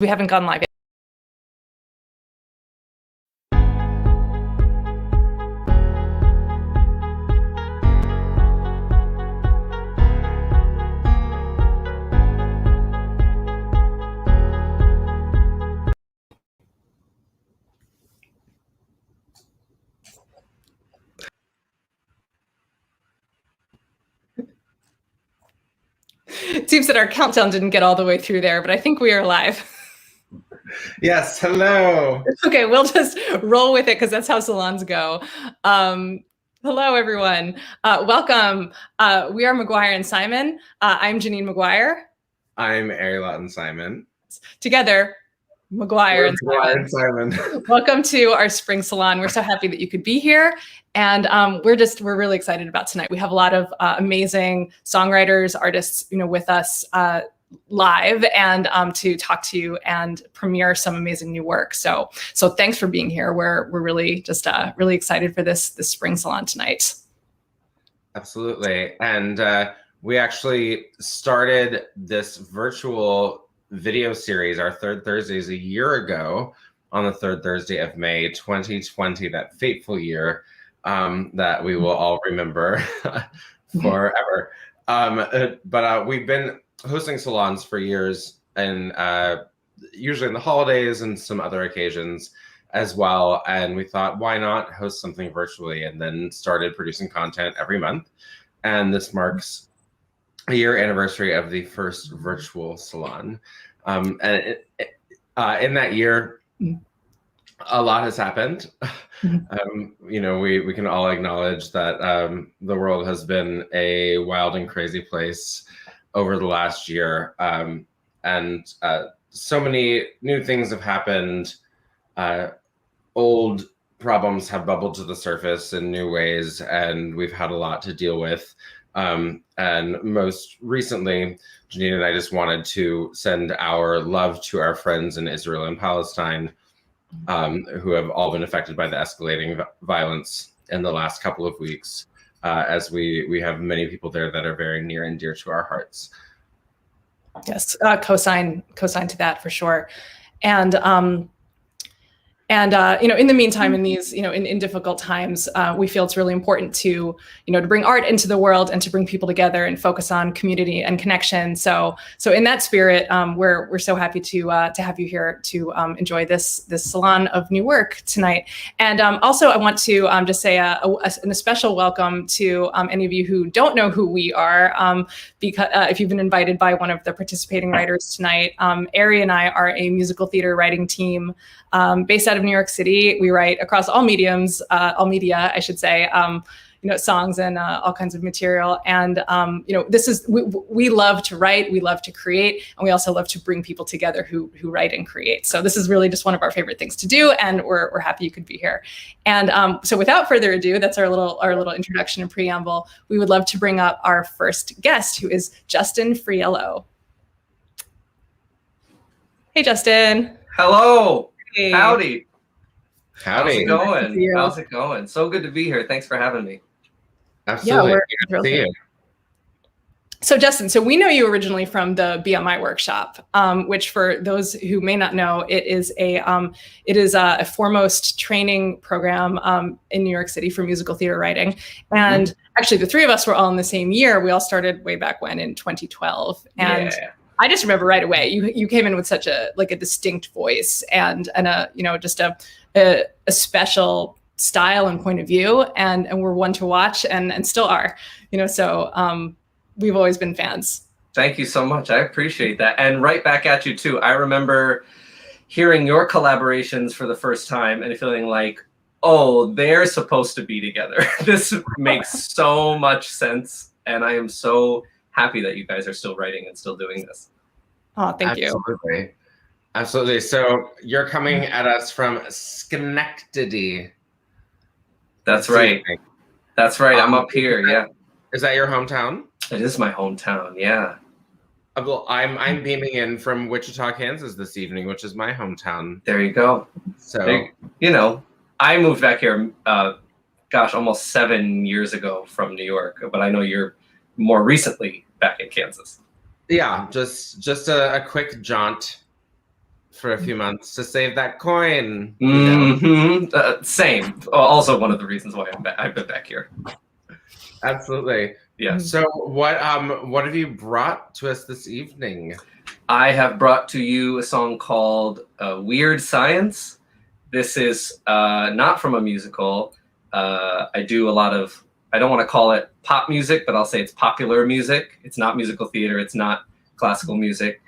We haven't gone live yet. It seems that our countdown didn't get all the way through there, but I think we are live. Yes, hello. Okay, we'll just roll with it because that's how salons go. Hello, everyone. Welcome. We are McGuire and Simon. I'm Janine McGuire. I'm Eliot and Simon. Together, McGuire and Simon. Welcome to our spring salon. We're so happy that you could be here. And we're really excited about tonight. We have a lot of amazing songwriters, artists, with us live and to talk to you and premiere some amazing new work. So thanks for being here. We're really just really excited for this spring salon tonight. Absolutely. And we actually started this virtual video series, our third Thursdays, a year ago on the third Thursday of May 2020, that fateful year that we will all remember forever. But we've been hosting salons for years, and usually in the holidays and some other occasions as well. And we thought, why not host something virtually? And then started producing content every month. And this marks a year anniversary of the first virtual salon. And in that year, a lot has happened. We can all acknowledge that the world has been a wild and crazy place over the last year. And so many new things have happened. Old problems have bubbled to the surface in new ways, and we've had a lot to deal with. And most recently, Janine and I just wanted to send our love to our friends in Israel and Palestine, who have all been affected by the escalating violence in the last couple of weeks, as we have many people there that are very near and dear to our hearts. Yes, co-sign to that for sure. And in the meantime, in these, in difficult times, we feel it's really important to bring art into the world and to bring people together and focus on community and connection. So in that spirit, we're so happy to have you here to enjoy this salon of new work tonight. And also, I want to just say a special welcome to any of you who don't know who we are, because if you've been invited by one of the participating writers tonight. Arri and I are a musical theater writing team based out of New York City. We write across all mediums, all media, I should say, songs and all kinds of material. And, we love to write, we love to create, and we also love to bring people together who write and create. So this is really just one of our favorite things to do, and we're happy you could be here. And so without further ado, that's our little introduction and preamble. We would love to bring up our first guest, who is Justin Friello. Hey, Justin. Hello. Hey. Howdy. Howdy. How's it going? How's it going? So good to be here. Thanks for having me. Absolutely. Yeah, good to see you. So Justin, we know you originally from the BMI workshop, which for those who may not know, it is a foremost training program in New York City for musical theater writing. And actually, the three of us were all in the same year. We all started way back when in 2012. And yeah. I just remember right away, you came in with such a distinct voice and just a special style and point of view, and we're one to watch and still are, so we've always been fans. Thank you so much. I appreciate that. And right back at you too. I remember hearing your collaborations for the first time and feeling like, oh, they're supposed to be together. This makes so much sense. And I am so happy that you guys are still writing and still doing this. Oh, thank you. Absolutely. So you're coming at us from Schenectady. That's right. That's right. I'm up here. Yeah. Is that your hometown? It is my hometown. Yeah. Well, I'm beaming in from Wichita, Kansas this evening, which is my hometown. There you go. So, I moved back here, almost 7 years ago from New York, but I know you're more recently back in Kansas. Yeah, just a quick jaunt for a few months to save that coin. Same. Also one of the reasons why I've been back here. Absolutely. Yeah. So what have you brought to us this evening? I have brought to you a song called Weird Science. This is not from a musical. I do a lot of, I don't want to call it pop music, but I'll say it's popular music. It's not musical theater. It's not classical music.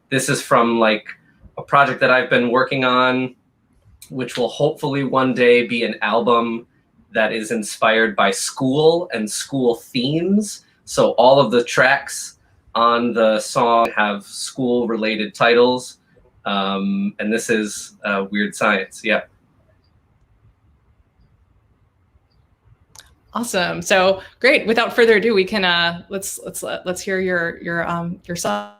This is from like a project that I've been working on, which will hopefully one day be an album that is inspired by school and school themes. So all of the tracks on the song have school-related titles. And this is Weird Science, yeah. Awesome. So great. Without further ado, we can let's hear your song.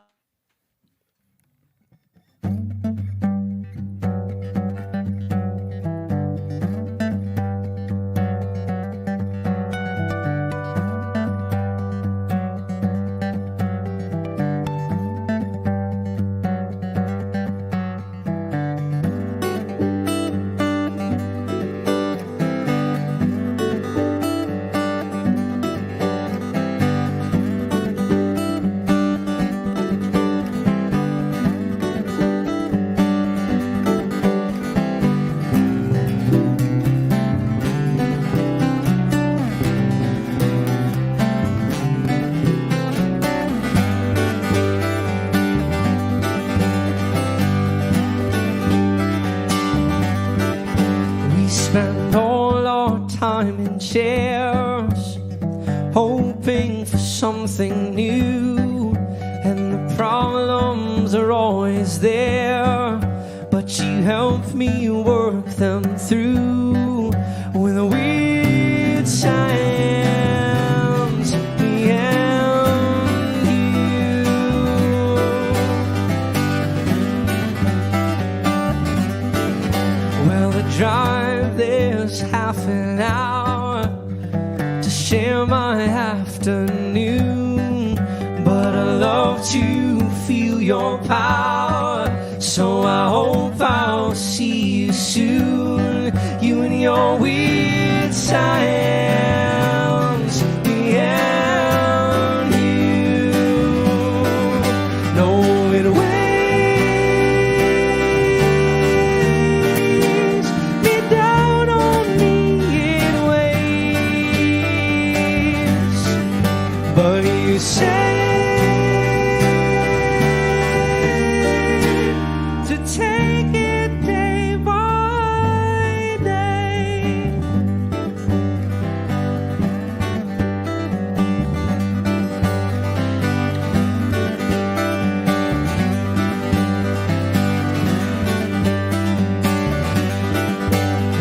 Hoping for something new, and the problems are always there, but you help me work them through with a weird science behind you. Well, the drive there's half an hour to share my afternoon, but I love to feel your power, so I hope I'll see you soon. You and your weird science behind you. No, it weighs me down on me, it weighs, but you say to take it day by day.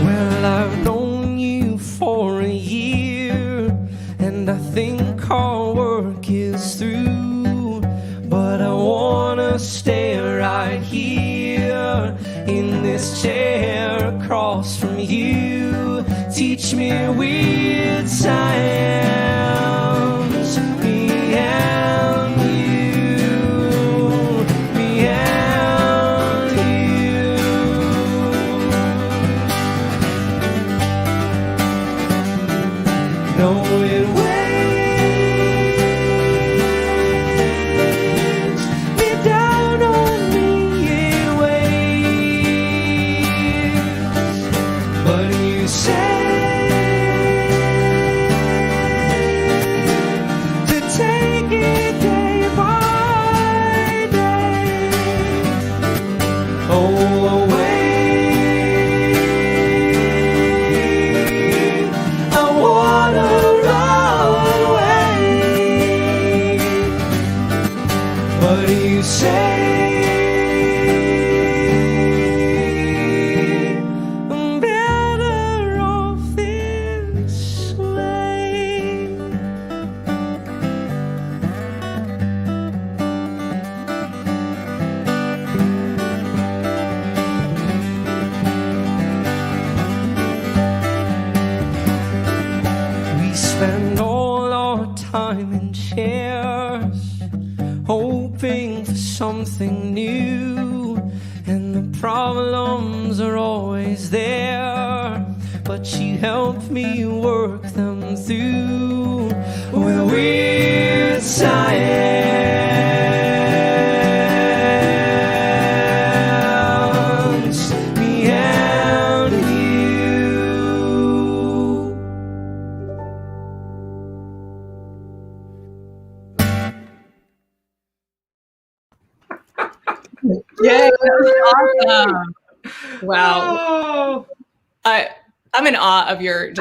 Well, I've known you for a year, and I think our work is through, but I wanna stay right here in this chair across from you. Teach me weird science behind you, behind you. No, it weighs me down on me, it weighs, but you say to take it day by day. Oh, away, I wanna run away, but you say I'm better off this way. We spend all our time in chairs, hoping for something new, problems are always there, but she helped me work them through with weird science. Me and you. Yay, that was awesome. Wow. Oh. I'm in awe of your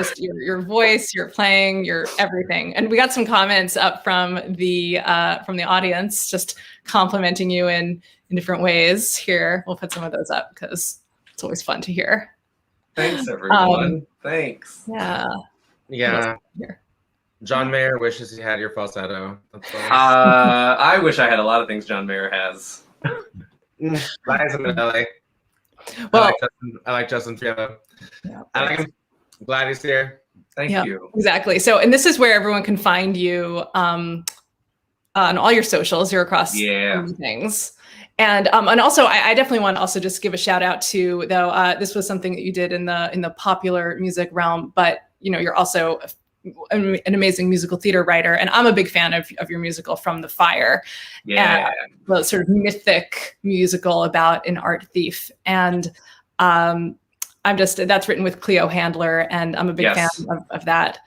voice, your playing, your everything. And we got some comments up from the audience just complimenting you in different ways. Here, we'll put some of those up because it's always fun to hear. Thanks, everyone. Thanks. Yeah. Yeah. Here. John Mayer wishes he had your falsetto. That's all. I wish I had a lot of things John Mayer has. Liza Minnelli. Well, I like Justin Friello. yeah. I like him. Glad he's here. Thank Yeah, you. exactly. So, and this is where everyone can find you on all your socials. You're across things. And also, I definitely want to also just give a shout out to, though, this was something that you did in the popular music realm, but you're also an amazing musical theater writer, and I'm a big fan of your musical From the Fire. Yeah. The sort of mythic musical about an art thief. And that's written with Cleo Handler, and I'm a big fan of that.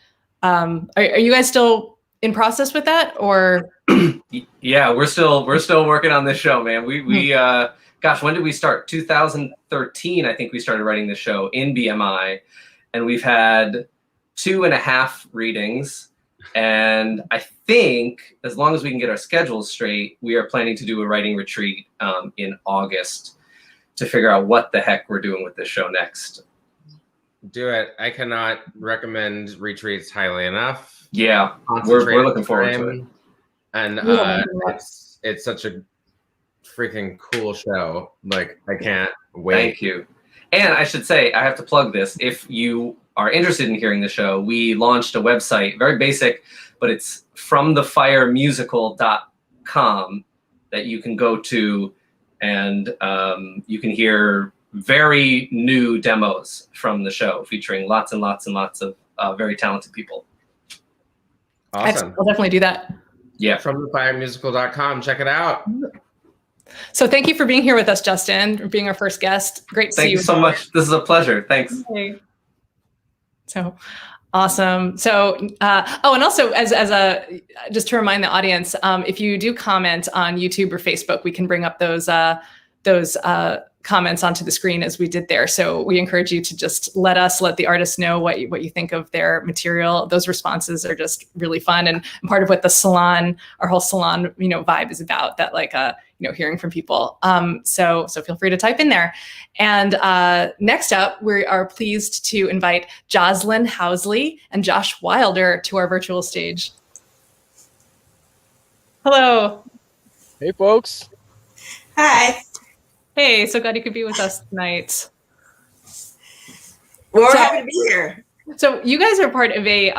Are you guys still in process with that, or? Yeah, we're still working on this show, man. We gosh, when did we start? 2013, I think we started writing the show in BMI, and we've had 2.5 readings. And I think as long as we can get our schedules straight, we are planning to do a writing retreat in August to figure out what the heck we're doing with this show next. Do it. I cannot recommend retreats highly enough. Yeah, we're looking forward to it. And it's such a freaking cool show. Like, I can't wait. Thank you. And I should say, I have to plug this. If you are interested in hearing the show, we launched a website, very basic, but it's fromthefiremusical.com that you can go to, and you can hear very new demos from the show featuring lots and lots and lots of very talented people. Awesome. I'll definitely do that. Yeah. Fromthefiremusical.com. Check it out. So thank you for being here with us, Justin, for being our first guest. Great to see you. Thank you so much. This is a pleasure. Thanks. Okay. So awesome. So, and also just to remind the audience, if you do comment on YouTube or Facebook, we can bring up those comments onto the screen as we did there. So we encourage you to just let the artists know what you think of their material. Those responses are just really fun, and part of what the Salon, our whole Salon, vibe is about, that hearing from people. So feel free to type in there. And next up, we are pleased to invite Joslyn, Housley, and Josh Wilder to our virtual stage. Hello. Hey, folks. Hi. Hey, so glad you could be with us tonight. We're happy to be here. So you guys are part of a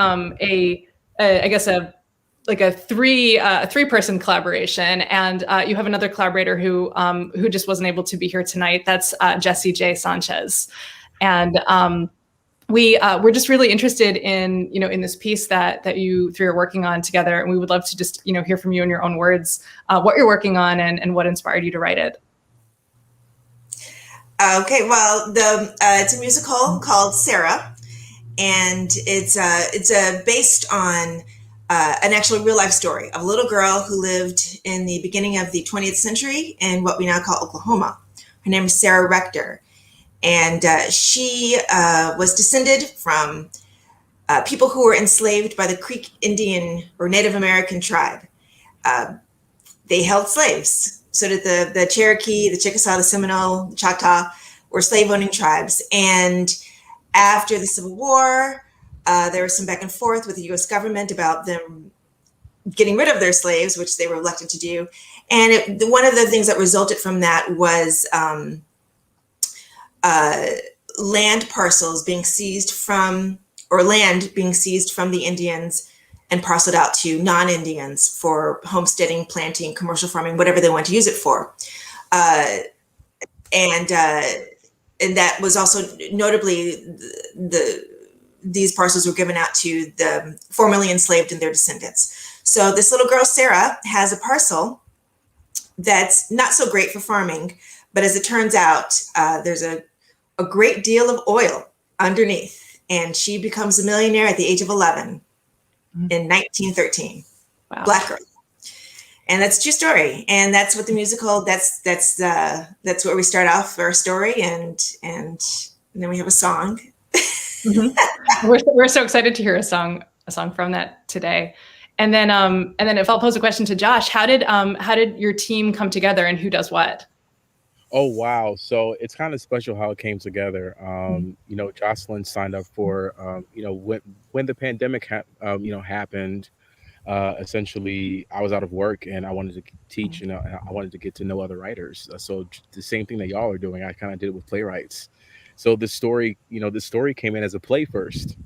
three-person collaboration, and you have another collaborator who just wasn't able to be here tonight. That's Jesse J. Sanchez, and we're just really interested in in this piece that you three are working on together, and we would love to just hear from you in your own words what you're working on and what inspired you to write it. Okay, well, it's a musical called Sarah, and it's based on an actual real life story of a little girl who lived in the beginning of the 20th century in what we now call Oklahoma. Her name is Sarah Rector, and she was descended from people who were enslaved by the Creek Indian or Native American tribe. They held slaves. So did the Cherokee, the Chickasaw, the Seminole, the Choctaw were slave-owning tribes. And after the Civil War, there was some back and forth with the U.S. government about them getting rid of their slaves, which they were reluctant to do. And one of the things that resulted from that was land parcels being seized from, or land being seized from the Indians and parceled out to non-Indians for homesteading, planting, commercial farming, whatever they want to use it for. and that was also notably these parcels were given out to the formerly enslaved and their descendants. So this little girl, Sarah, has a parcel that's not so great for farming, but as it turns out, there's a great deal of oil underneath, and she becomes a millionaire at the age of 11 in 1913. Wow. Black girl. And that's a true story. And that's what the musical, that's where we start off our story, and then we have a song. Mm-hmm. We're so excited to hear a song from that today. And then if I'll pose a question to Josh, how did your team come together, and who does what? Oh, wow. So it's kind of special how it came together. Joslyn signed up for, when the pandemic happened, essentially I was out of work and I wanted to teach, and I wanted to get to know other writers. So the same thing that y'all are doing, I kind of did it with playwrights. So the story came in as a play first.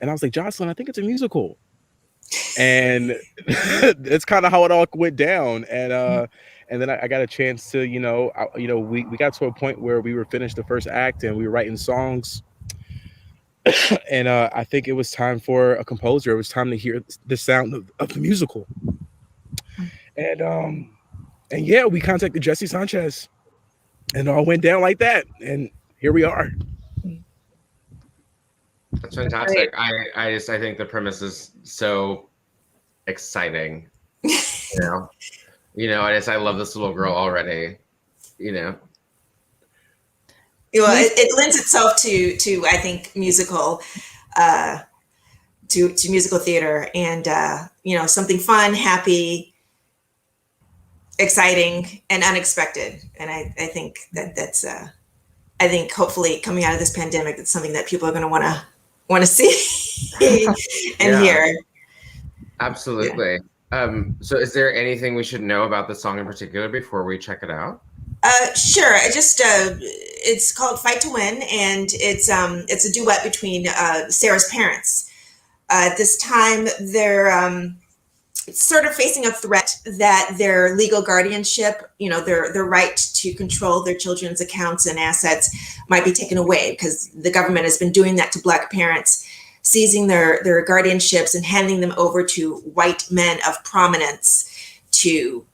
And I was like, Joslyn, I think it's a musical. And that's kind of how it all went down. And then I got a chance to, we got to a point where we were finished the first act and we were writing songs. And I think it was time for a composer. It was time to hear the sound of the musical. And yeah, we contacted Jesse Sanchez, and it all went down like that. And here we are. That's fantastic. I think the premise is so exciting. I love this little girl already. Well, it lends itself to I think musical, to musical theater, and something fun, happy, exciting, and unexpected. And I think that's I think hopefully coming out of this pandemic, it's something that people are going to want to see and hear. Absolutely. Yeah. So is there anything we should know about the song in particular before we check it out? Sure. It's called Fight to Win, and it's a duet between Sarah's parents. At this time, they're sort of facing a threat that their legal guardianship, their right to control their children's accounts and assets might be taken away, because the government has been doing that to Black parents, seizing their guardianships and handing them over to white men of prominence to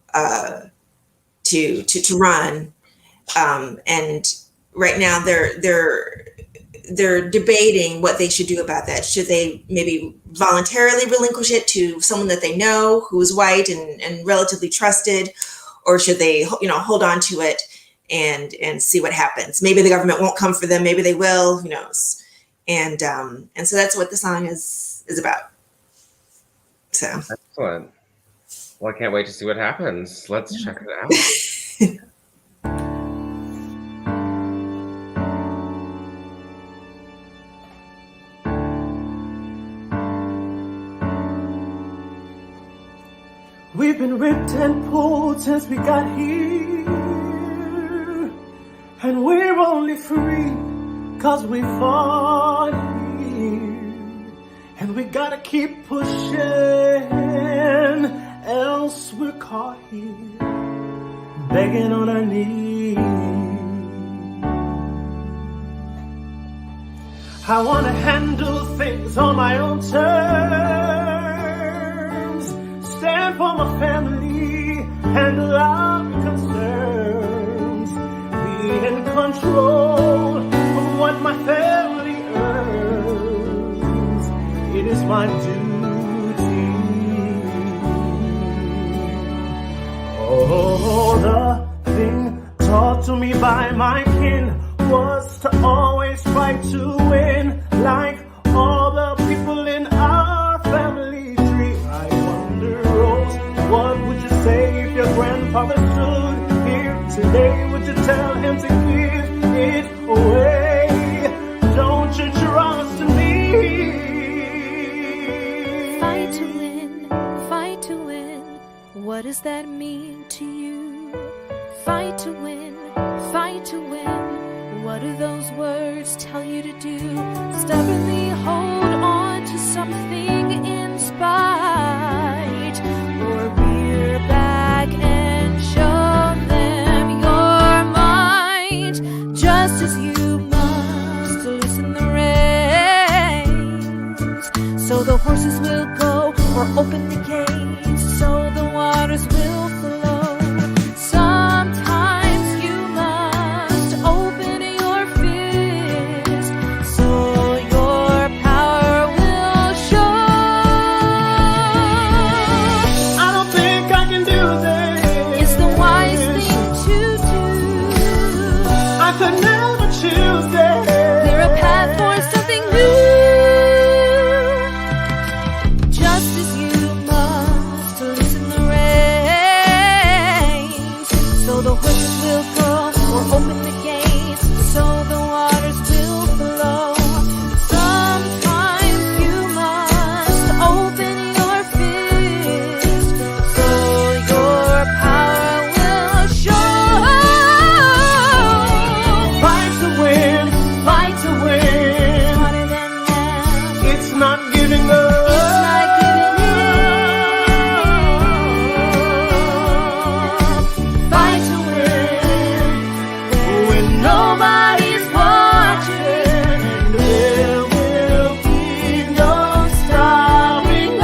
run. And right now they're debating what they should do about that. Should they maybe voluntarily relinquish it to someone that they know who is white and relatively trusted, or should they, hold on to it and see what happens? Maybe the government won't come for them. Maybe they will. Who knows? And so that's what the song is about. So excellent. Well, I can't wait to see what happens. Let's check it out. We've been ripped and pulled since we got here, and we're only free 'cause we fought here, and we gotta keep pushing, else we're caught here, begging on our knees. I wanna handle things on my own terms, stand for my family and our concerns, be in control of what my family earns. It is my duty. Oh, the thing taught to me by my kin was to always fight to win, like all the people in our family tree. I wonder, Rose, what would you say if your grandfather stood here today? Would you tell him to give it away? Don't you trust me? Fight to win, fight to win. What does that mean to you? Fight to win, fight to win. What do those words tell you to do? Stubbornly hold on to something in spite, or rear back and show them your mind. just as you must loosen the reins, so the horses will go, or open the gates, so the waters will flow. Sometimes you must open your fist, so your power will show. I don't think I can do this. It's the wise thing to do. I could never choose it. Clear a path for something new. Just as you must loosen the reins, so the horses will go, or open the gates, so the waters will flow. Sometimes you must open your fist, so your power will show. Fight to win, fight to win. Harder than that. It's not giving up. It's not giving in. Fight to win when nobody's watching, and there will be no stopping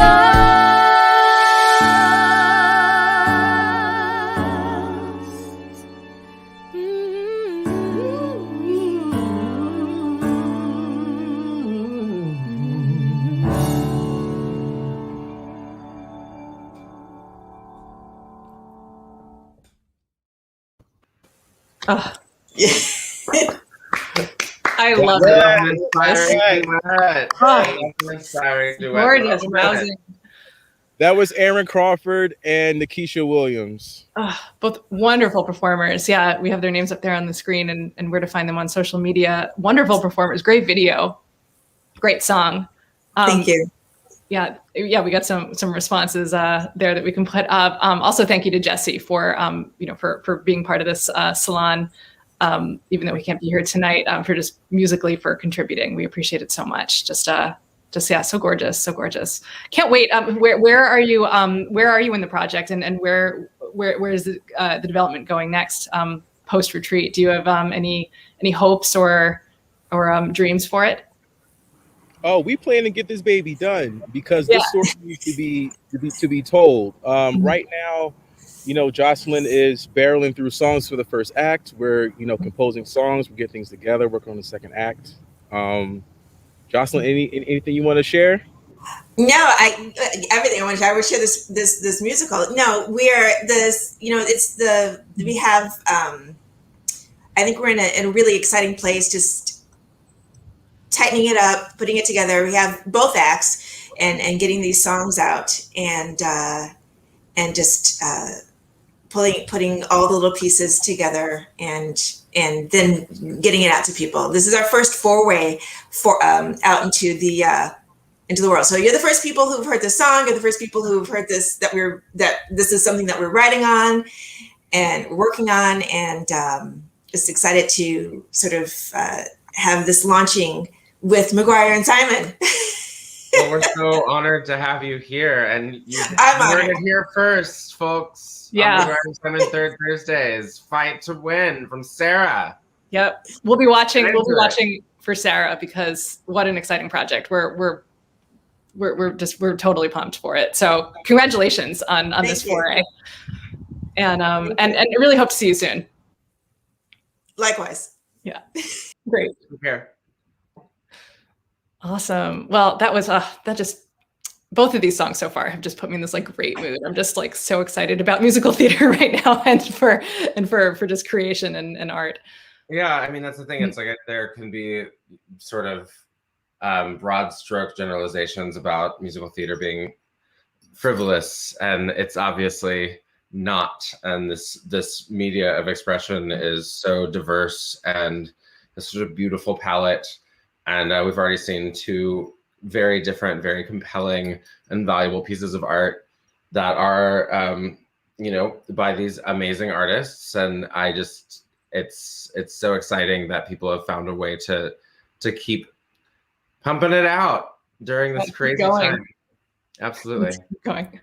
Oh, us. I love An it. inspiring duet. Oh. An inspiring duet. Gorgeous, rousing. That was Aaron Crawford and Nikisha Williams. Both wonderful performers. Yeah, we have their names up there on the screen and where to find them on social media. Wonderful performers. Great video. Great song. Thank you. Yeah, we got some responses there that we can put up. Also, thank you to Jesse for for being part of this salon, even though we can't be here tonight, for just musically for contributing. We appreciate it so much. Just yeah, so gorgeous, so gorgeous. Can't wait. Where are you? Where are you in the project, and where is the development going next post retreat? Do you have any hopes or dreams for it? Oh, we plan to get this baby done because this story needs to be told. Right now, Joslyn is barreling through songs for the first act. We're composing songs. We get things together, working on the second act. Joslyn, anything you want to share? No, everything I want to share. I would share this musical. No, we are this. We have. I think we're in a really exciting place. Just tightening it up, putting it together. We have both acts, and getting these songs out, and just putting all the little pieces together, and then getting it out to people. This is our first foray out into the world. So you're the first people who've heard this song. You're the first people who've heard this, that this is something that we're writing on and working on, and just excited to sort of have this launching with McGuire and Simon. Well, we're so honored to have you here, and you heard it here first, folks. Yeah. McGuire and Simon Third Thursdays, Fight to Win from Sarah. Yep, we'll be watching. We'll be watching for Sarah, because what an exciting project. We're totally pumped for it. So congratulations on this foray, and I really hope to see you soon. Likewise. Yeah, great. Here. Awesome. Well, that was both of these songs so far have just put me in this great mood. I'm just so excited about musical theater right now, and for just creation and art. Yeah, I mean, that's the thing. It's there can be sort of broad stroke generalizations about musical theater being frivolous, and it's obviously not. And this media of expression is so diverse and a sort of beautiful palette. And we've already seen two very different, very compelling and valuable pieces of art that are, by these amazing artists. And it's so exciting that people have found a way to keep pumping it out during this crazy time. Absolutely. Keep going.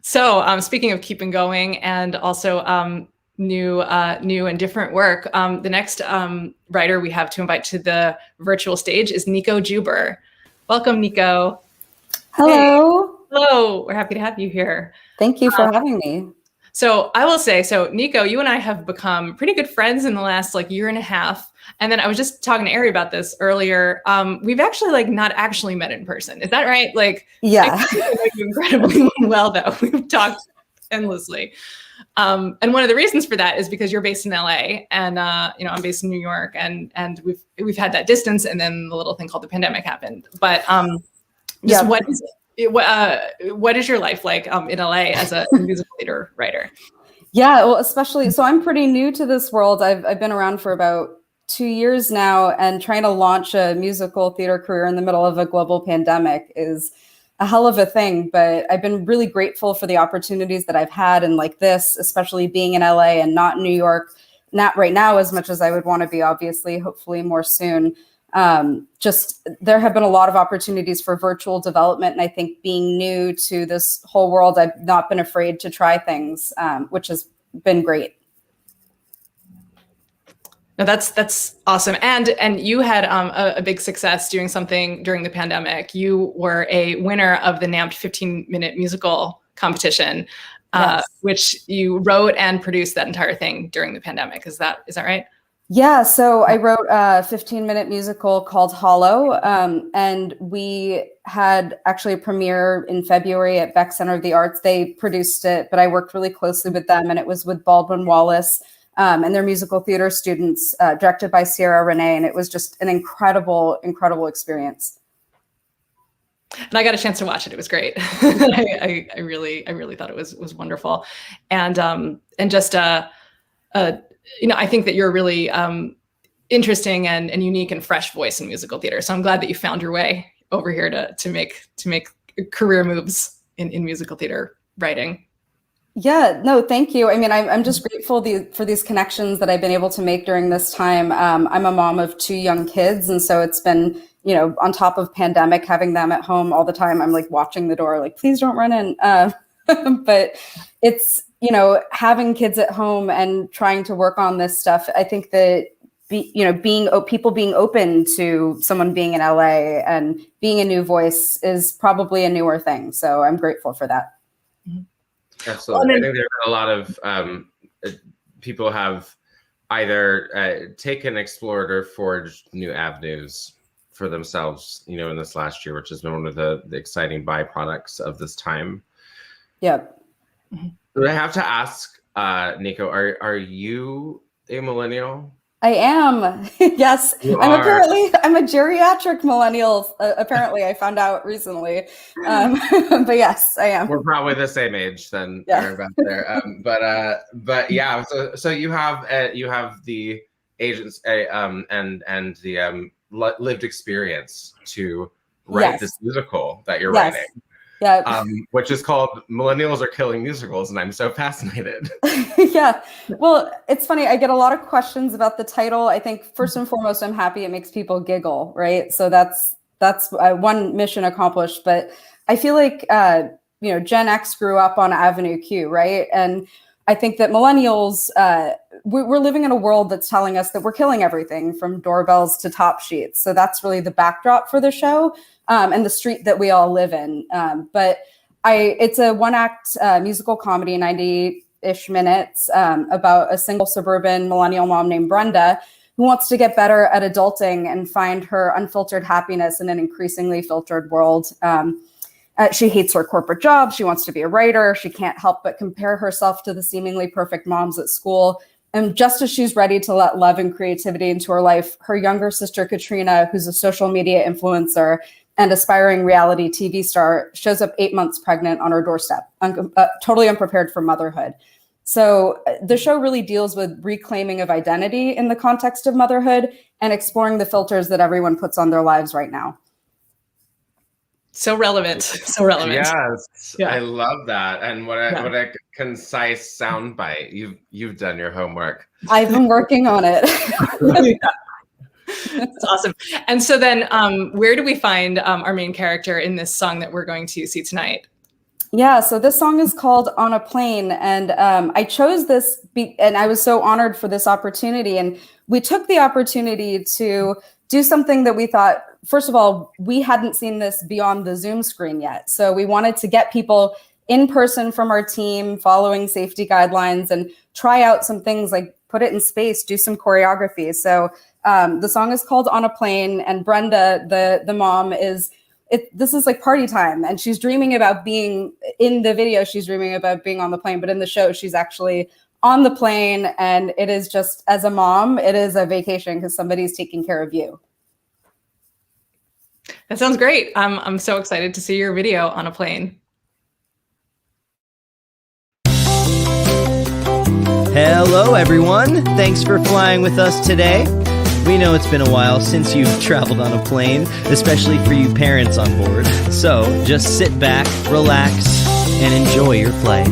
So speaking of keeping going, and also new and different work. The next writer we have to invite to the virtual stage is Nico Juber. Welcome, Nico. Hello. Hey. Hello. We're happy to have you here. Thank you for having me. So I will say, Nico, you and I have become pretty good friends in the last year and a half. And then I was just talking to Arri about this earlier. We've actually not actually met in person. Is that right? Yeah. Incredibly well, though. We've talked endlessly. And one of the reasons for that is because you're based in LA and I'm based in New York, and we've had that distance, and then the little thing called the pandemic happened. But what is your life like in LA as a musical theater writer? Yeah, well, especially, so I'm pretty new to this world. I've been around for about 2 years now, and trying to launch a musical theater career in the middle of a global pandemic is a hell of a thing. But I've been really grateful for the opportunities that I've had, and this, especially being in LA and not in New York, not right now as much as I would want to be, obviously, hopefully more soon. Just there have been a lot of opportunities for virtual development. And I think being new to this whole world, I've not been afraid to try things, which has been great. No, that's awesome. And you had a big success doing something during the pandemic. You were a winner of the NAMT 15-minute musical competition, yes, which you wrote and produced that entire thing during the pandemic. Is that right? Yeah, so I wrote a 15-minute musical called Hollow, and we had actually a premiere in February at Beck Center of the Arts. They produced it, but I worked really closely with them, and it was with Baldwin Wallace and their musical theater students, directed by Sierra Renee, and it was just an incredible, incredible experience. And I got a chance to watch it. It was great. I really thought it was wonderful, and just I think that you're a really interesting and unique and fresh voice in musical theater. So I'm glad that you found your way over here to make career moves in musical theater writing. Yeah, no, thank you. I mean, I'm just grateful for these connections that I've been able to make during this time. I'm a mom of 2 young kids, and so it's been, on top of pandemic, having them at home all the time. I'm watching the door, please don't run in. But it's, having kids at home and trying to work on this stuff. I think that people being open to someone being in LA and being a new voice is probably a newer thing. So I'm grateful for that. Absolutely. I think there are a lot of people have either taken, explored, or forged new avenues for themselves, in this last year, which has been one of the exciting byproducts of this time. Yep. I have to ask, Nico, are you a millennial? I am. Yes. I'm a geriatric millennial. Apparently, I found out recently. But yes, I am. We're probably the same age then. Yeah. About there. But yeah. So you have the agents and the lived experience to write, yes, this musical that you're, yes, writing. Yeah. Which is called Millennials Are Killing Musicals, and I'm so fascinated. Yeah. Well, it's funny. I get a lot of questions about the title. I think first and foremost, I'm happy it makes people giggle, right? So that's one mission accomplished. But I feel like Gen X grew up on Avenue Q, right? And I think that millennials, we're living in a world that's telling us that we're killing everything from doorbells to top sheets. So that's really the backdrop for the show. And the street that we all live in. But it's a one-act musical comedy, 90-ish minutes, about a single suburban millennial mom named Brenda who wants to get better at adulting and find her unfiltered happiness in an increasingly filtered world. She hates her corporate job. She wants to be a writer. She can't help but compare herself to the seemingly perfect moms at school. And just as she's ready to let love and creativity into her life, her younger sister, Katrina, who's a social media influencer and aspiring reality TV star, shows up 8 months pregnant on her doorstep, totally unprepared for motherhood. So the show really deals with reclaiming of identity in the context of motherhood and exploring the filters that everyone puts on their lives right now. So relevant. So relevant. Yes, yeah. I love that. And what a concise soundbite. You've done your homework. I've been working on it. Yeah. That's awesome. And so then where do we find our main character in this song that we're going to see tonight? Yeah, so this song is called On a Plane, and I chose this, and I was so honored for this opportunity. And we took the opportunity to do something that we thought, first of all, we hadn't seen this beyond the Zoom screen yet. So we wanted to get people in person from our team, following safety guidelines, and try out some things like put it in space, do some choreography. So the song is called On a Plane, and Brenda, the mom, this is like party time, and she's dreaming about being in the video. She's dreaming about being on the plane, but in the show, she's actually on the plane. And it is just, as a mom, it is a vacation because somebody's taking care of you. That sounds great. I'm so excited to see your video on a plane. Hello, everyone. Thanks for flying with us today. We know it's been a while since you've traveled on a plane, especially for you parents on board. So just sit back, relax, and enjoy your flight.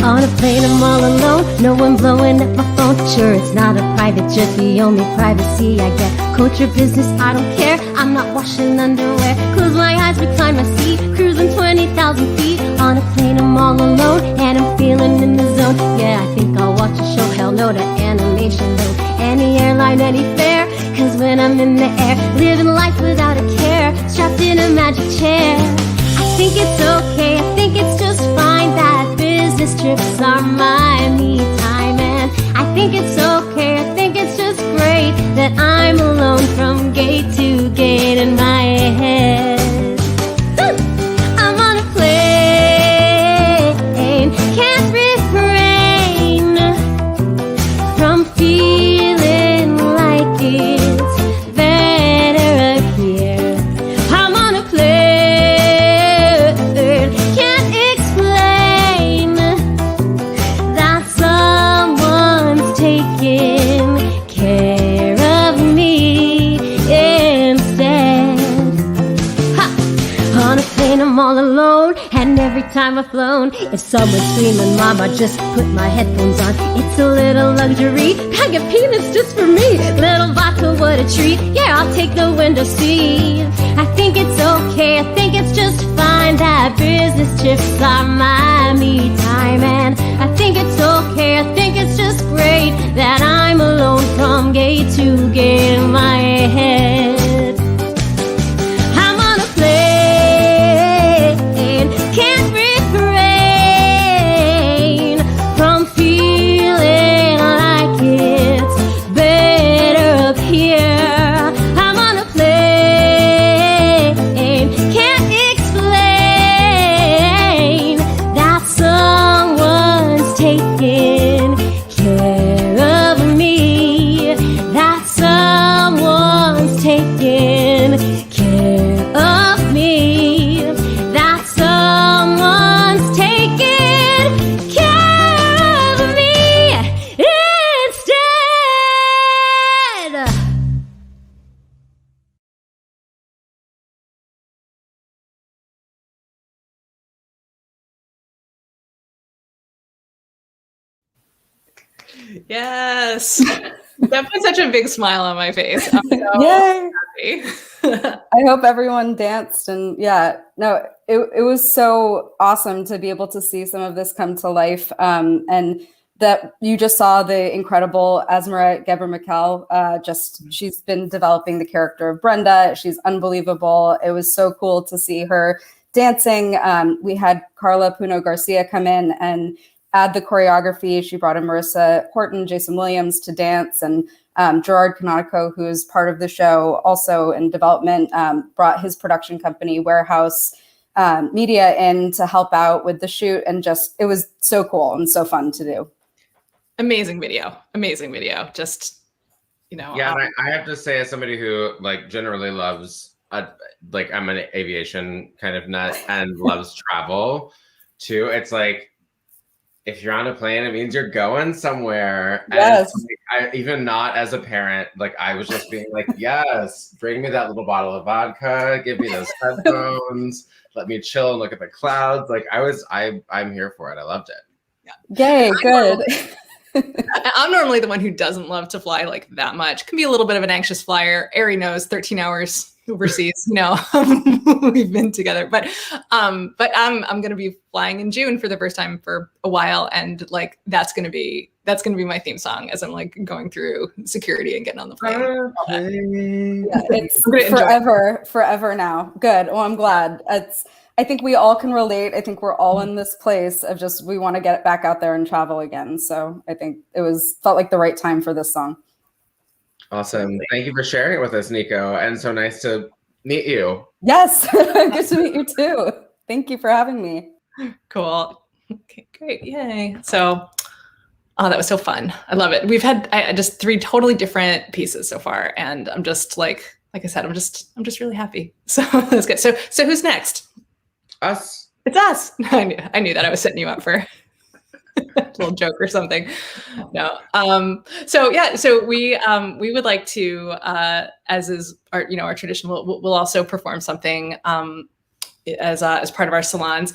On a plane, I'm all alone. No one blowing up my phone. Sure, it's not a private jet, the only privacy I get. Culture, business, I don't care. I'm not washing underwear. Close my eyes, recline my seat. Cruising 20,000 feet. On a plane, I'm all alone. And I'm feeling in the zone. Yeah, I think I'll watch a show. Hell no to animation though. Any airline, any fare. Cause when I'm in the air, living life without a care. Strapped in a magic chair. I think it's okay, I think it's just fine that business trips are my me time. And I think it's okay, I think it's just great that I'm alone from gate to gate in my head. I'm on a plane, can't refrain from feeling like it's better up here. I'm on a plane, can't explain that someone's taking care of me instead. Ha! On a plane, I'm all alone, and every time I've flown, if someone's screaming, Mom, I just put my headphones on. It's a little luxury, bag of peanuts just for me. Little vodka, what a treat. Yeah, I'll take the window seat. I think it's okay, I think it's just fine that business trips are my me time. And I think it's okay, I think it's just great that I'm alone from gate to gate in my head. I'm on a plane, can't refrain from feeling like it's better up here. I'm on a plane, can't explain that someone's taking care of me. That someone's taking care of me. That someone's taking care of me instead. Yes. That put such a big smile on my face. I'm so Yay! happy. I hope everyone danced, and yeah, no, it was so awesome to be able to see some of this come to life, and that you just saw the incredible Asmeret Ghebremichael. She's been developing the character of Brenda. She's unbelievable. It was so cool to see her dancing. We had Carla Puno Garcia come in and add the choreography. She brought in Marissa Horton, Jason Williams to dance, and Gerard Canonico, who is part of the show, also in development, brought his production company, Warehouse Media, in to help out with the shoot. And just, it was so cool and so fun to do. Amazing video. Amazing video. Just, Yeah, and I have to say, as somebody who like generally loves, like I'm an aviation kind of nut and loves travel too. It's like, if you're on a plane, it means you're going somewhere. Yes. And like, even not as a parent, like I was just being like, yes, bring me that little bottle of vodka, give me those headphones, let me chill and look at the clouds. Like I'm here for it. I loved it. Yay, good. I'm normally the one who doesn't love to fly like that much. Can be a little bit of an anxious flyer. Arri knows 13 hours overseas, we've been together, but I'm going to be flying in June for the first time for a while. And like, that's going to be my theme song as I'm like going through security and getting on the plane. Yeah, it's forever now. Good. Well, I'm glad. I think we all can relate. I think we're all in this place of just, we want to get back out there and travel again. So I think felt like the right time for this song. Awesome. Thank you for sharing it with us, Nico. And so nice to meet you. Yes. Good to meet you too. Thank you for having me. Cool. Okay, great. Yay. So, that was so fun. I love it. We've had just 3 totally different pieces so far. And I'm just like I said, I'm just really happy. So that's good. So who's next? Us. It's us. I knew that. I was setting you up for a little joke or something. No. So we would like to, as is our tradition, we'll also perform something as part of our salons.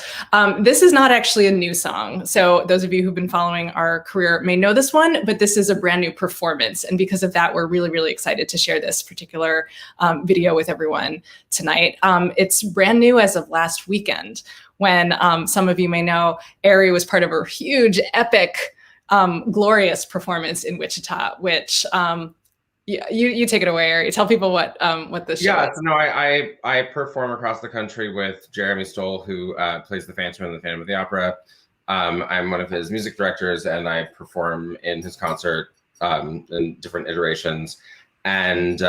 This is not actually a new song. So those of you who've been following our career may know this one, but this is a brand new performance. And because of that, we're really, really excited to share this particular video with everyone tonight. It's brand new as of last weekend, when some of you may know, Arri was part of a huge, epic, glorious performance in Wichita, which you take it away, Arri. Tell people what this show is. No, I perform across the country with Jeremy Stolle, who plays the Phantom in the Phantom of the Opera. I'm one of his music directors, and I perform in his concert in different iterations. And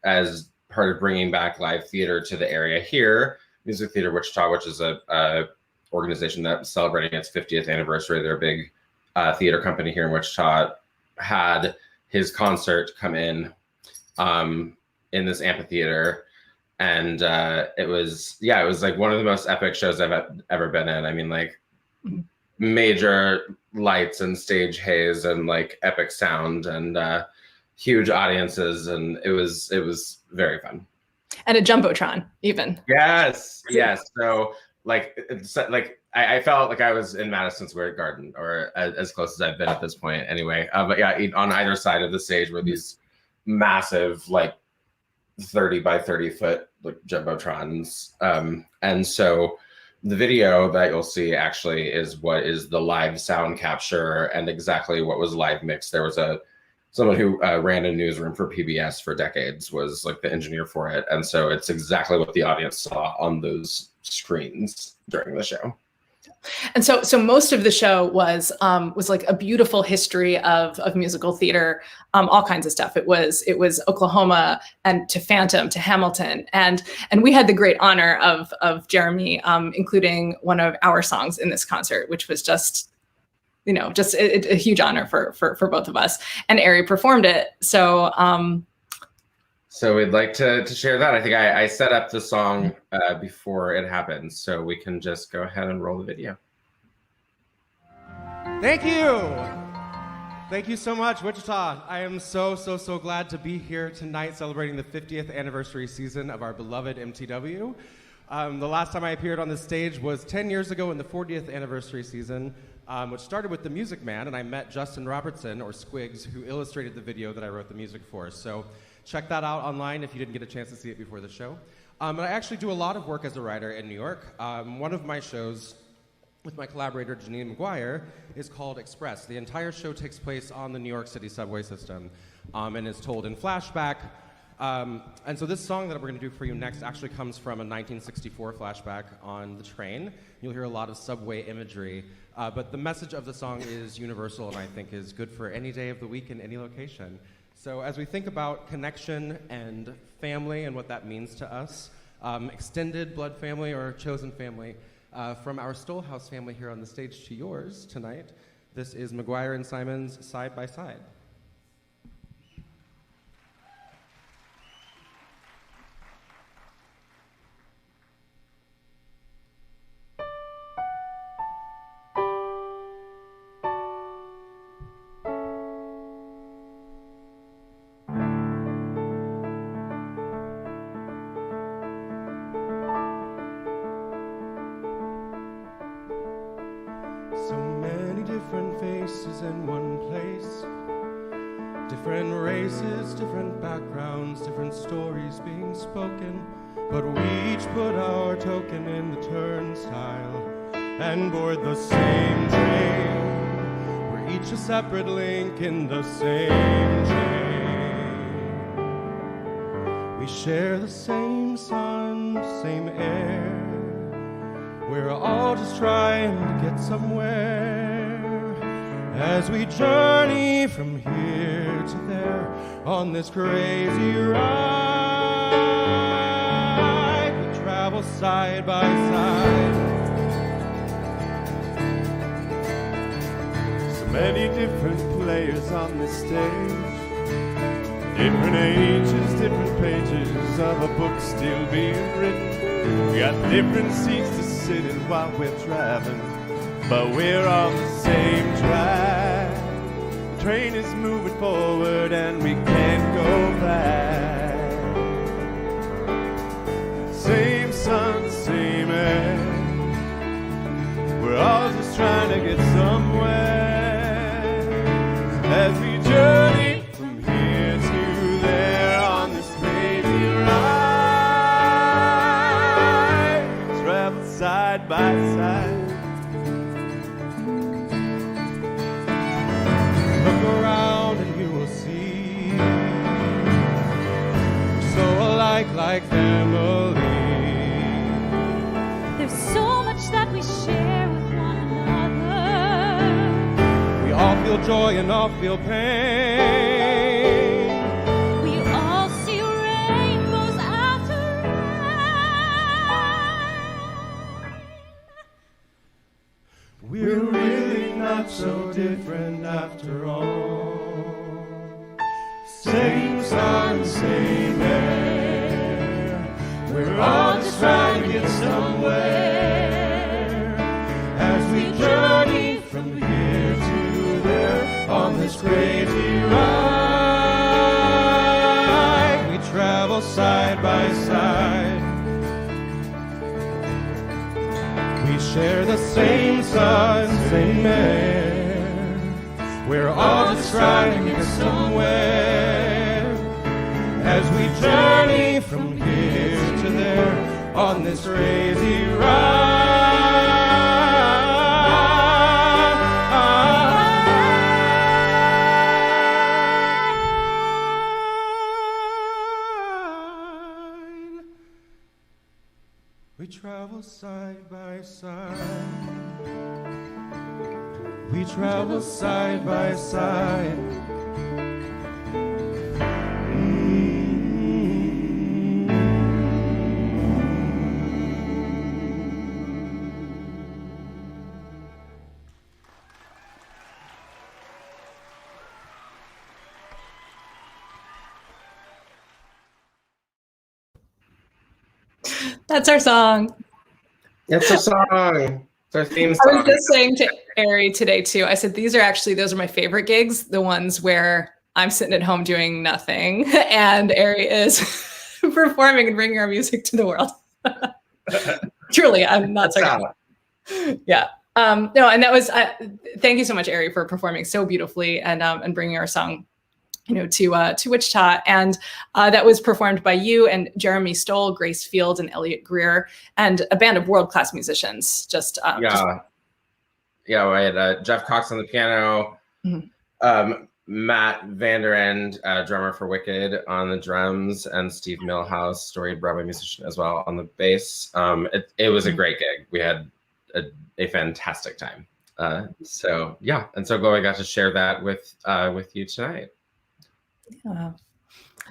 as part of bringing back live theater to the area here, Music Theater Wichita, which is a organization that's celebrating its 50th anniversary. They're a big theater company here in Wichita. Had his concert come in this amphitheater, and it was like one of the most epic shows I've ever been in. I mean, like major lights and stage haze and like epic sound and huge audiences, and it was very fun. And a Jumbotron, even. Yes. So I felt like I was in Madison Square Garden, or as close as I've been at this point anyway. But yeah, on either side of the stage were these massive, like 30 by 30 foot like Jumbotrons. And so the video that you'll see actually is what is the live sound capture and exactly what was live mixed. There was someone who ran a newsroom for PBS for decades, was like the engineer for it. And so it's exactly what the audience saw on those screens during the show. And so most of the show was like a beautiful history of musical theater, all kinds of stuff. It was Oklahoma and to Phantom to Hamilton, and we had the great honor of Jeremy including one of our songs in this concert, which was just a huge honor for both of us. And Arri performed it. So we'd like to share that. I think I set up the song before it happened, so we can just go ahead and roll the video. Thank you. Thank you so much, Wichita. I am so glad to be here tonight celebrating the 50th anniversary season of our beloved MTW. The last time I appeared on this stage was 10 years ago in the 40th anniversary season, which started with The Music Man, and I met Justin Robertson, or Squigs, who illustrated the video that I wrote the music for. So check that out online if you didn't get a chance to see it before the show. I actually do a lot of work as a writer in New York. One of my shows with my collaborator Janine McGuire is called Express. The entire show takes place on the New York City subway system and is told in flashback. And so this song that we're going to do for you next actually comes from a 1964 flashback on the train. You'll hear a lot of subway imagery, but the message of the song is universal and I think is good for any day of the week in any location. So as we think about connection and family and what that means to us, extended blood family or chosen family, from our Stolle House family here on the stage to yours tonight, this is McGuire and Simon's Side by Side. voices in one place. Different races, different backgrounds, different stories being spoken. But we each put our token in the turnstile and board the same train. We're each a separate link in the same chain. We share the same sun, same air. We're all just trying to get somewhere as we journey from here to there on this crazy ride. We travel side by side. So many different players on this stage. Different ages, different pages of a book still being written. We got different seats to sit in while we're traveling, but we're on the same track. The train is moving forward and we can't go back. Same sun, same air. We're all just trying to get somewhere as we journey from here to there on this crazy ride. Travel side by side. Look around and you will see we're so alike, like family. There's so much that we share with one another. We all feel joy and all feel pain. We all see rainbows after rain. We're really not so different after all. Same sun, same air. We're all just trying to get somewhere as we journey from here to there on this crazy ride. We travel side by side. We share the same sun, same air. We're all just trying to get somewhere as we journey from here to there on this crazy ride. We travel side by side. We travel side by side. That's our song. It's a song. It's our theme I song. was just saying to Arri today too. I said those are my favorite gigs, the ones where I'm sitting at home doing nothing and Arri is performing and bringing our music to the world. Truly, I'm not saying. Yeah. No, and that was. Thank you so much, Arri, for performing so beautifully and bringing our song, to Wichita. And that was performed by you and Jeremy Stolle, Grace Field, and Eliot Greer, and a band of world-class musicians. We had Jeff Cox on the piano, Matt Vanderend, drummer for Wicked, on the drums, and Steve Millhouse, storied Broadway musician as well, on the bass. It was a great gig. We had a fantastic time. And so glad I got to share that with you tonight. Yeah.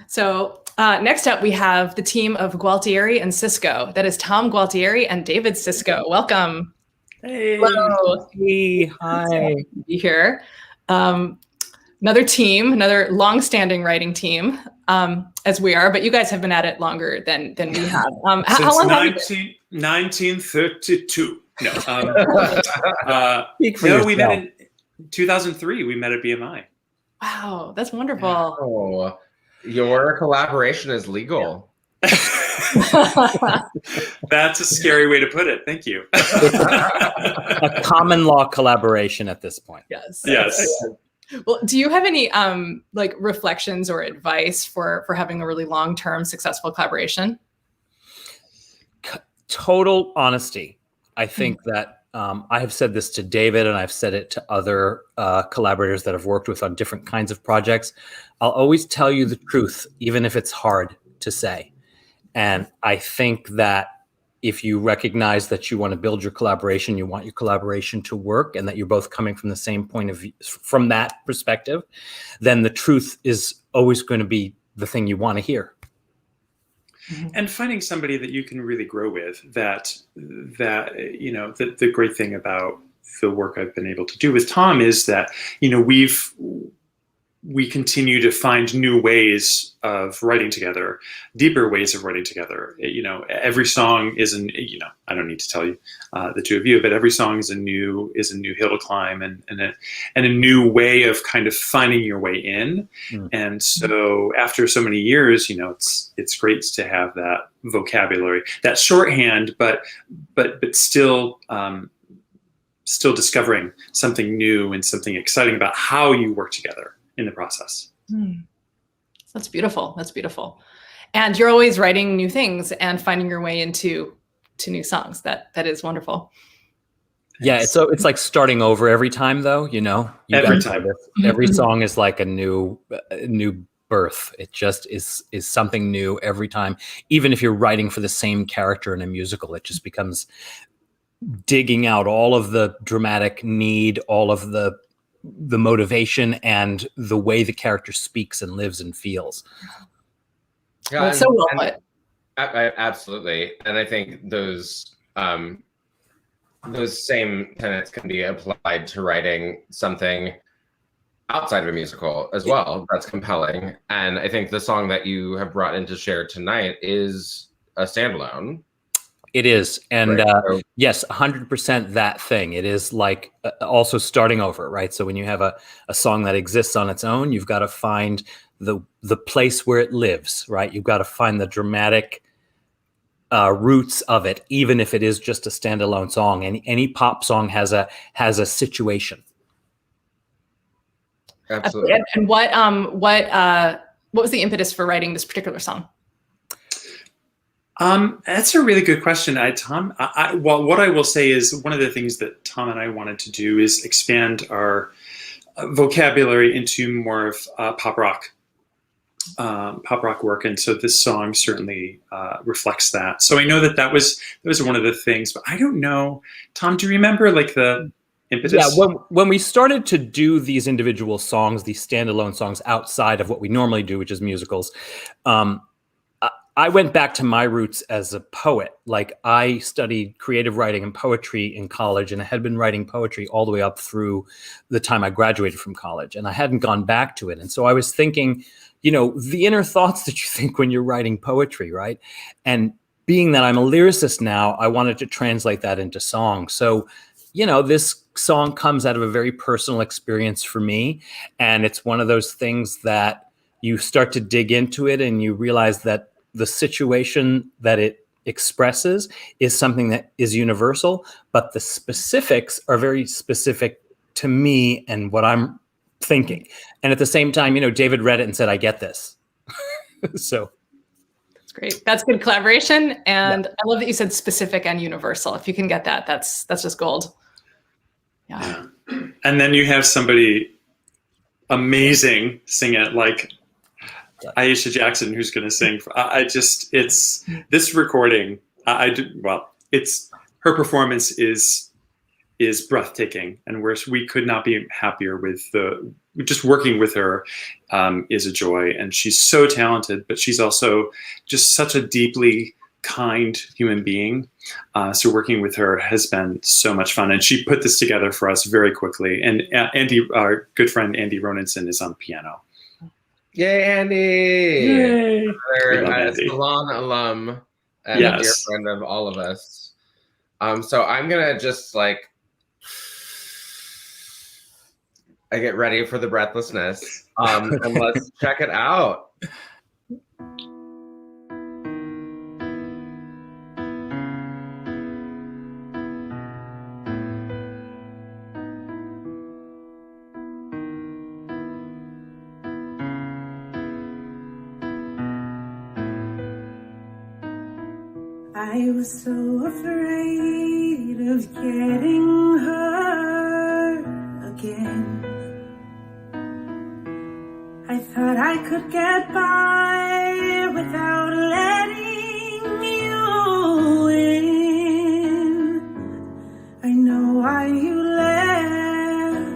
So next up, we have the team of Gualtieri and Sisco. That is Tom Gualtieri and David Sisco. Welcome. Hey. Hello. Hey. Hi. Be here. Another team, another long-standing writing team, as we are, but you guys have been at it longer than we have. How long have you been? 1932. No. We met in 2003. We met at BMI. Wow, that's wonderful. Oh, your collaboration is legal. That's a scary way to put it. Thank you. A common law collaboration at this point. Yes. Yes. Well, do you have any like reflections or advice for having a really long-term successful collaboration? Total honesty. I think that I have said this to David, and I've said it to other collaborators that I've worked with on different kinds of projects. I'll always tell you the truth, even if it's hard to say. And I think that if you recognize that you want to build your collaboration, you want your collaboration to work, and that you're both coming from the same point of view, from that perspective, then the truth is always going to be the thing you want to hear. And finding somebody that you can really grow with, that you know, the great thing about the work I've been able to do with Tom is that, you know, we continue to find new ways of writing together, deeper ways of writing together. You know, every song is you know, I don't need to tell you, the two of you, but every song is a new hill to climb, and a new way of kind of finding your way in. And so after so many years, you know, it's great to have that vocabulary, that shorthand, but still discovering something new and something exciting about how you work together in the process. That's beautiful. That's beautiful. And you're always writing new things and finding your way into new songs. That is wonderful. Yeah, so it's like starting over every time, though. You know, every time. Every song is like a new birth. It just is something new every time. Even if you're writing for the same character in a musical, it just becomes digging out all of the dramatic need, all of the motivation, and the way the character speaks and lives and feels. Yeah, well, so well put. Absolutely. And I think those same tenets can be applied to writing something outside of a musical as well that's compelling. And I think the song that you have brought in to share tonight is a standalone. It is. And right. Yes, 100% that thing. It is like also starting over, right? So when you have a song that exists on its own, you've got to find the place where it lives, right? You've got to find the dramatic roots of it, even if it is just a standalone song. And any pop song has a situation. Absolutely. And what was the impetus for writing this particular song? That's a really good question, Tom. Well, what I will say is one of the things that Tom and I wanted to do is expand our vocabulary into more of pop rock work, and so this song certainly reflects that. So I know that was one of the things, but I don't know, Tom. Do you remember like the impetus? Yeah, when we started to do these individual songs, these standalone songs outside of what we normally do, which is musicals. I went back to my roots as a poet. Like I studied creative writing and poetry in college, and I had been writing poetry all the way up through the time I graduated from college, and I hadn't gone back to it. And so I was thinking, you know, the inner thoughts that you think when you're writing poetry, right? And being that I'm a lyricist now, I wanted to translate that into song. So, you know, this song comes out of a very personal experience for me. And it's one of those things that you start to dig into it and you realize that the situation that it expresses is something that is universal, but the specifics are very specific to me and what I'm thinking. And at the same time, you know, David read it and said, I get this. So that's great. That's good collaboration. And yeah. I love that you said specific and universal. If you can get that, that's just gold. Yeah. And then you have somebody amazing sing it, like Aisha Jackson, who's going to sing. It's this recording. It's her performance is breathtaking, and we could not be happier with just working with her. Is a joy, and she's so talented, but she's also just such a deeply kind human being. So working with her has been so much fun, and she put this together for us very quickly. And Andy, our good friend Andy Roninson, is on piano. Yay, Andy! Yay! Another Salon alum and a dear friend of all of us. So I'm gonna just like I get ready for the breathlessness. And let's check it out. I was so afraid of getting hurt again. I thought I could get by without letting you in. I know why you left.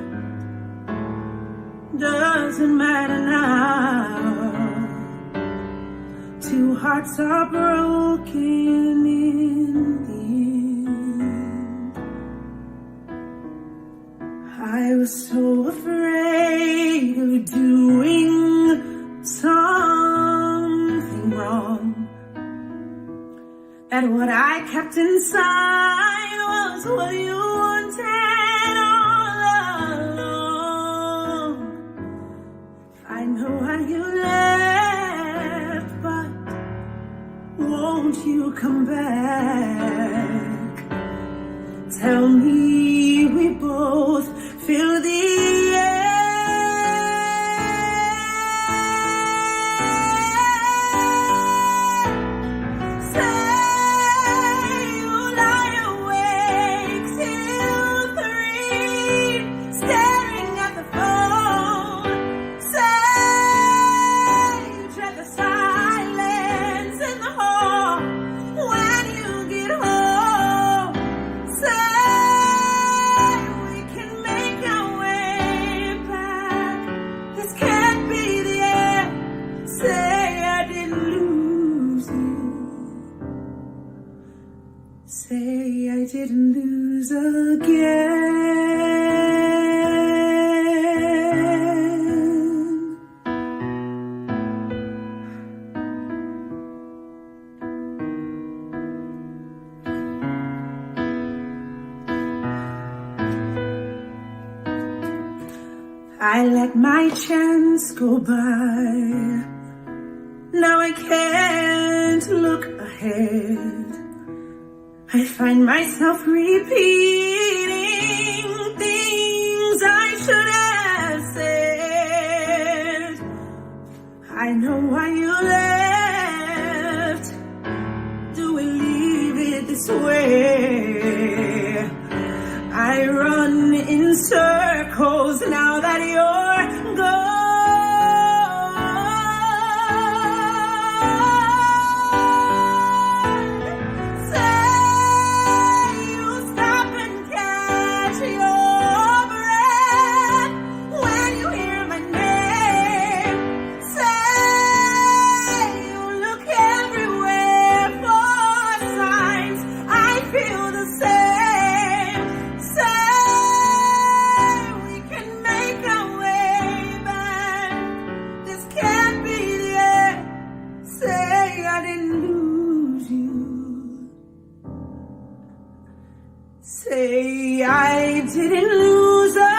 Doesn't matter now. Two hearts are broken in the end. I was so afraid of doing something wrong, that what I kept inside was what you wanted all along. I know why you left, but won't you come back? Tell me we both feel the air. Say you'll lie awake till 3, staring at the phone. Say you dread the silence in the hall when you get home. Say we can make our way back. This can't be the end. Say I didn't lose you. Say I didn't lose again. I let my chance go by. Now I can't look ahead. I find myself repeating things I should have said. I know why you left. Do we leave it this way? I run in circles now that you're gone. Say I didn't lose again.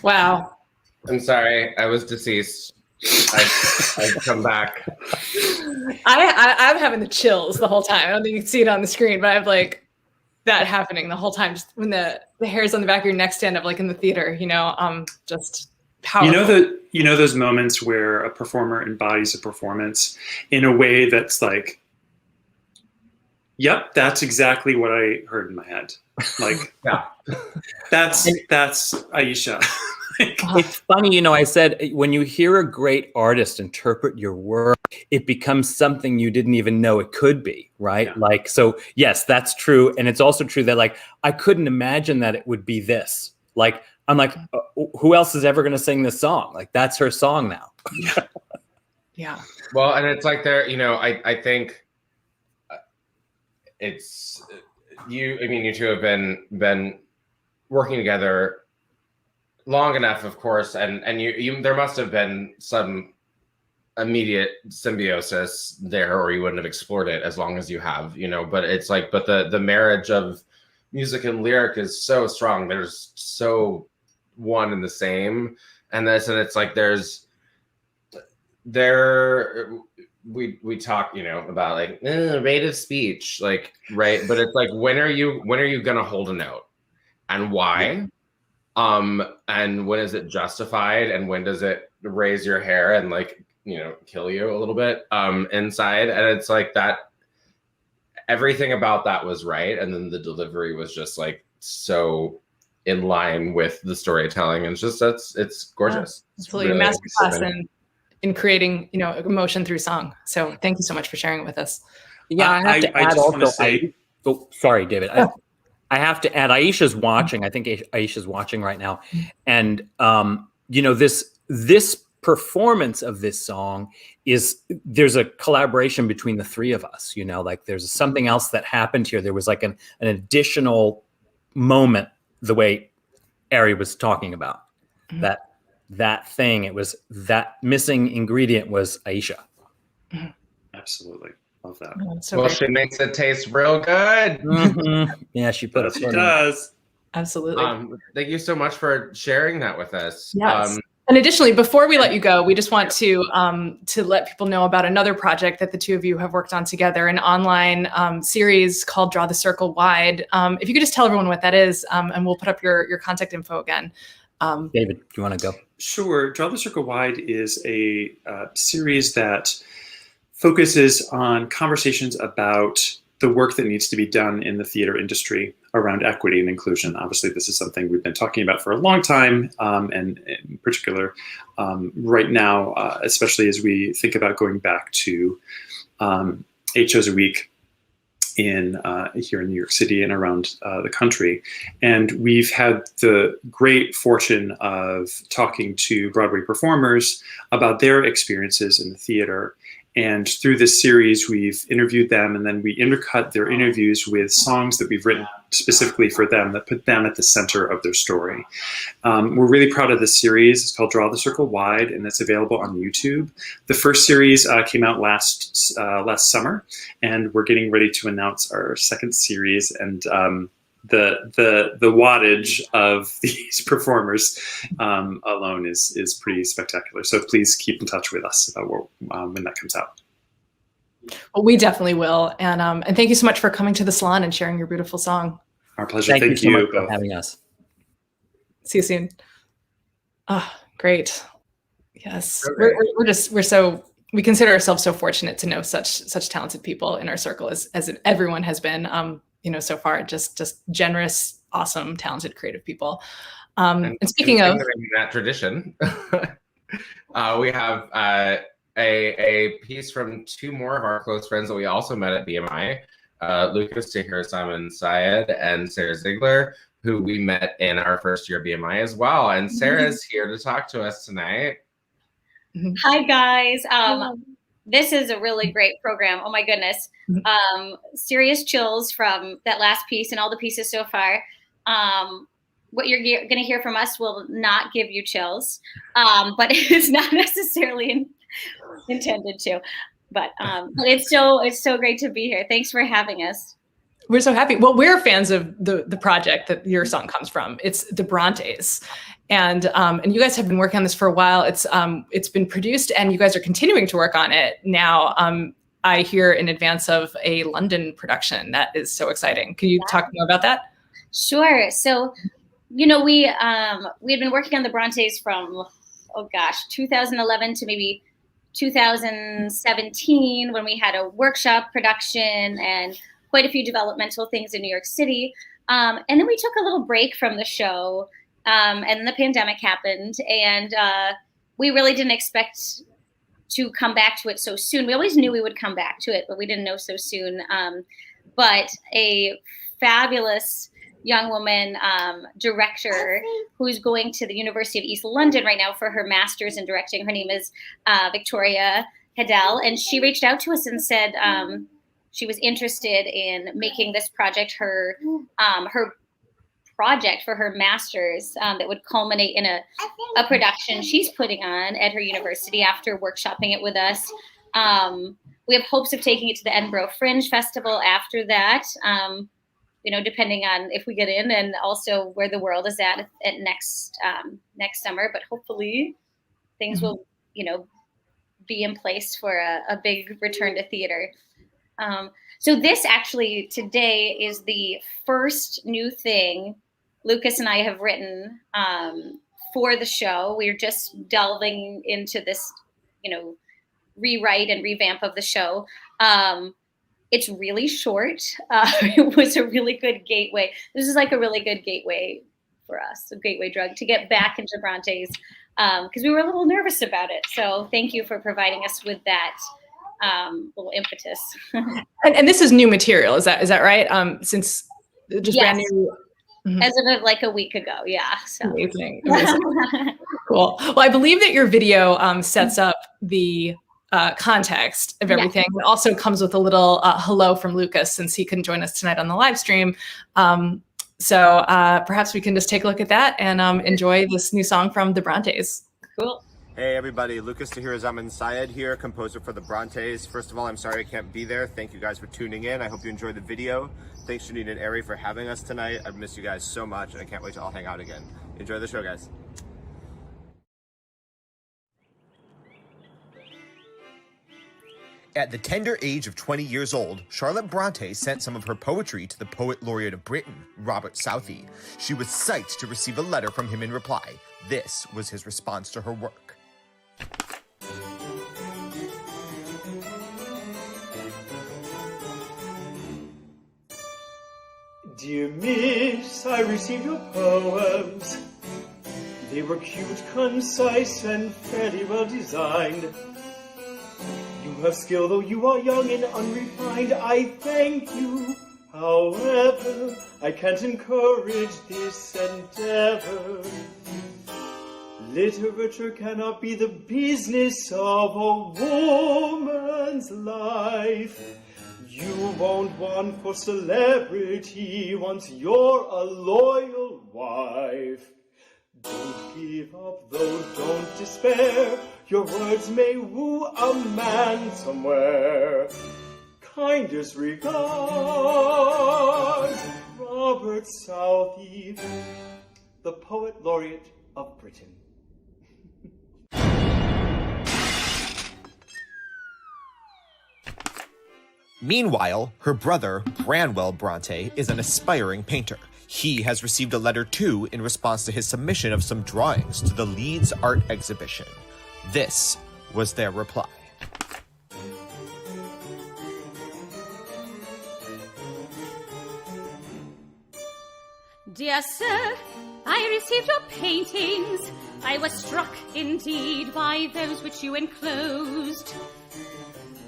Wow. I'm sorry, I was deceased. I've come back. I'm having the chills the whole time. I don't think you can see it on the screen, but I have like that happening the whole time. Just when the hairs on the back of your neck stand up, like in the theater, just powerful. You know those moments where a performer embodies a performance in a way that's like, yep, that's exactly what I heard in my head. Like, yeah, that's Aisha. It's funny, I said when you hear a great artist interpret your work, it becomes something you didn't even know it could be, right? Yeah. Like, so yes, that's true. And it's also true that like, I couldn't imagine that it would be this. Like, I'm like, who else is ever going to sing this song? Like, that's her song now. Yeah. Well, and it's like I think it's you two have been working together long enough, of course, and you there must have been some immediate symbiosis there, or you wouldn't have explored it as long as you have, but it's like, but the marriage of music and lyric is so strong. There's so one and the same, and it's like we talk about like rate of speech, like, right, but it's like when are you gonna hold a note, and why? And when is it justified, and when does it raise your hair and like kill you a little bit inside? And it's like that everything about that was right, and then the delivery was just like so in line with the storytelling, and it's gorgeous. Yeah, absolutely, really masterclass in creating emotion through song. So thank you so much for sharing it with us. Yeah, I have to add also. Sorry, David. I have to add, Aisha's watching. I think Aisha's watching right now, and this performance of this song there's a collaboration between the three of us. Like there's something else that happened here. There was like an additional moment, the way Arri was talking about that thing. It was that missing ingredient was Aisha. Absolutely. Love that. So she makes it taste real good. Mm-hmm. Yeah, she put it. She does. Absolutely. Thank you so much for sharing that with us. Yes. And additionally, before we let you go, we just want to let people know about another project that the two of you have worked on together, an online series called Draw the Circle Wide. If you could just tell everyone what that is, and we'll put up your contact info again. David, do you want to go? Sure. Draw the Circle Wide is a series that focuses on conversations about the work that needs to be done in the theater industry around equity and inclusion. Obviously, this is something we've been talking about for a long time, and in particular, right now, especially as we think about going back to 8 shows a week here in New York City and around the country. And we've had the great fortune of talking to Broadway performers about their experiences in the theater. And through this series, we've interviewed them, and then we intercut their interviews with songs that we've written specifically for them that put them at the center of their story. We're really proud of this series. It's called Draw the Circle Wide, and it's available on YouTube. The first series came out last summer, and we're getting ready to announce our second series. And the wattage of these performers alone is pretty spectacular. So please keep in touch with us about when that comes out. Well, we definitely will. And thank you so much for coming to the Salon and sharing your beautiful song. Our pleasure. Thank you so much for both. having us. See you soon. Great. Yes. We consider ourselves so fortunate to know such talented people in our circle as everyone has been. So far, just generous, awesome, talented, creative people. And speaking of that tradition, we have a piece from two more of our close friends that we also met at BMI, Lucas Tahiruzzaman, Syed, and Sarah Ziegler, who we met in our first year of BMI as well. And Sarah's here to talk to us tonight. Hi, guys. This is a really great program. Oh my goodness. Serious chills from that last piece and all the pieces so far. What you're going to hear from us will not give you chills, but it's not necessarily intended to. But it's so great to be here. Thanks for having us. We're so happy. Well, we're fans of the project that your song comes from. It's the BRONTES. And you guys have been working on this for a while. It's been produced, and you guys are continuing to work on it now. I hear in advance of a London production. That is so exciting. Can you talk more about that? Sure. So, we had been working on the Brontes from 2011 to maybe 2017, when we had a workshop production and quite a few developmental things in New York City. And then we took a little break from the show, and then the pandemic happened, and we really didn't expect to come back to it so soon. We always knew we would come back to it, but we didn't know so soon. But a fabulous young woman director who's going to the University of East London right now for her master's in directing. Her name is Victoria Hedel, and she reached out to us and said she was interested in making this project her project for her master's that would culminate in a production she's putting on at her university after workshopping it with us. We have hopes of taking it to the Edinburgh Fringe Festival after that. Depending on if we get in, and also where the world is at next summer. But hopefully things will, be in place for a big return to theater. So this actually today is the first new thing Lucas and I have written for the show. We're just delving into this, rewrite and revamp of the show. It's really short. It was a really good gateway. This is like a really good gateway for us, a gateway drug to get back into Brontes, because we were a little nervous about it. So thank you for providing us with that little impetus. and this is new material, is that right? Since just Yes. brand new. As of like a week ago, yeah. So. Amazing. Cool. Well, I believe that your video sets up the context of everything. It also comes with a little hello from Lucas, since he couldn't join us tonight on the live stream. So perhaps we can just take a look at that and enjoy this new song from the Brontes. Cool. Hey everybody, Lucas Tahiruzzaman Syed here, composer for the Brontes. First of all, I'm sorry I can't be there. Thank you guys for tuning in. I hope you enjoyed the video. Thanks Janine Arri for having us tonight. I've missed you guys so much, and I can't wait to all hang out again. Enjoy the show, guys. At the tender age of 20 years old, Charlotte Bronte sent some of her poetry to the Poet Laureate of Britain, Robert Southey. She was psyched to receive a letter from him in reply. This was his response to her work. Dear Miss, I received your poems. They were cute, concise, and fairly well designed. You have skill, though you are young and unrefined. I thank you. However, I can't encourage this endeavor. Literature cannot be the business of a woman's life. You won't want for celebrity once you're a loyal wife. Don't give up, though, don't despair. Your words may woo a man somewhere. Kindest regards, Robert Southey, the Poet Laureate of Britain. Meanwhile, her brother, Branwell Bronte, is an aspiring painter. He has received a letter too in response to his submission of some drawings to the Leeds art exhibition. This was their reply. Dear sir, I received your paintings. I was struck indeed by those which you enclosed.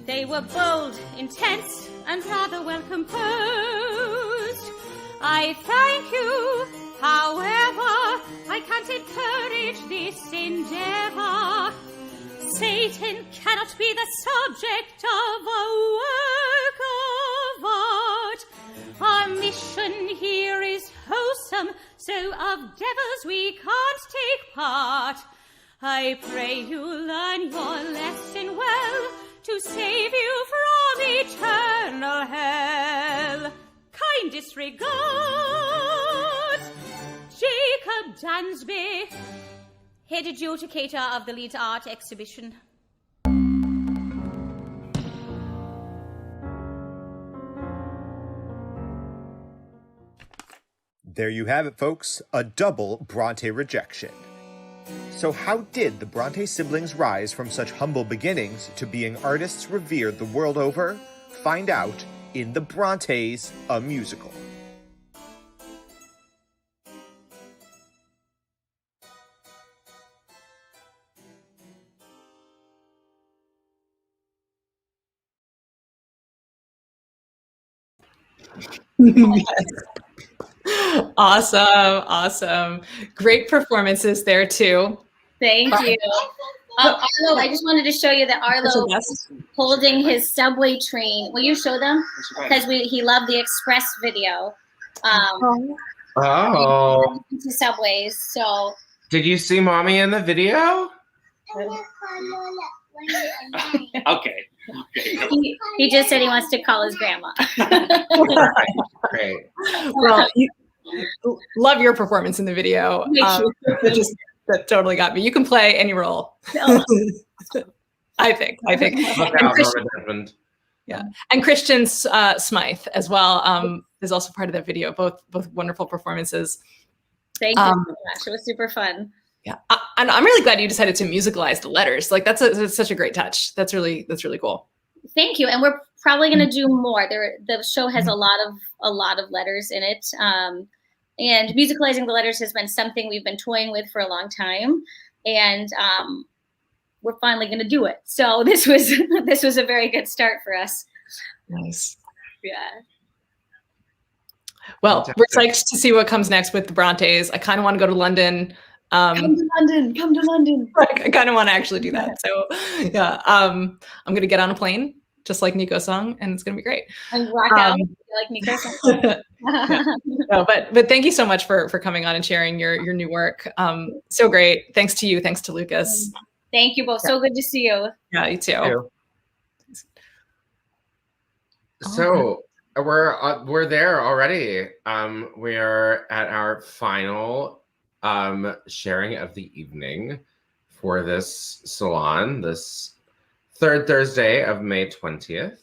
They were bold, intense, and rather well composed. I thank you, however, I can't encourage this endeavor. Satan cannot be the subject of a work of art. Our mission here is wholesome, so of devils we can't take part. I pray you learn your lesson well, to save you from eternal hell. Kindest regards, Jacob Dansby, head adjudicator of the Leeds Art Exhibition. There you have it, folks. A double Bronte rejection. So how did the Bronte siblings rise from such humble beginnings to being artists revered the world over? Find out in The Brontes, a Musical. Awesome. Great performances there too. Thank you. Arlo, I just wanted to show you that Arlo is holding his subway train. Will you show them? Because he loved the Express video. Oh. To subways. So. Did you see mommy in the video? Okay. He just said he wants to call his grandma. Great. Well, love your performance in the video. That totally got me. You can play any role. I think. Desmond. Yeah, and Christian Smythe as well is also part of that video. Both wonderful performances. Thank you so much. It was super fun. Yeah, and I'm really glad you decided to musicalize the letters. Like that's such a great touch. That's really cool. Thank you, and we're probably going to do more. The show has a lot of letters in it, and musicalizing the letters has been something we've been toying with for a long time, and we're finally going to do it. So this was a very good start for us. Nice. Yeah. Well, we're excited to see what comes next with the Brontes. I kind of want to go to London. Come to London. I kind of want to actually do that. So yeah, I'm going to get on a plane, just like Nico's song, and it's going to be great. And rock out like Nico's song. No, but thank you so much for coming on and sharing your new work. So great. Thanks to you. Thanks to Lucas. Thank you both. So good to see you. Yeah, you too. So we're there already. We are at our final sharing of the evening for this salon, this third Thursday of May 20th.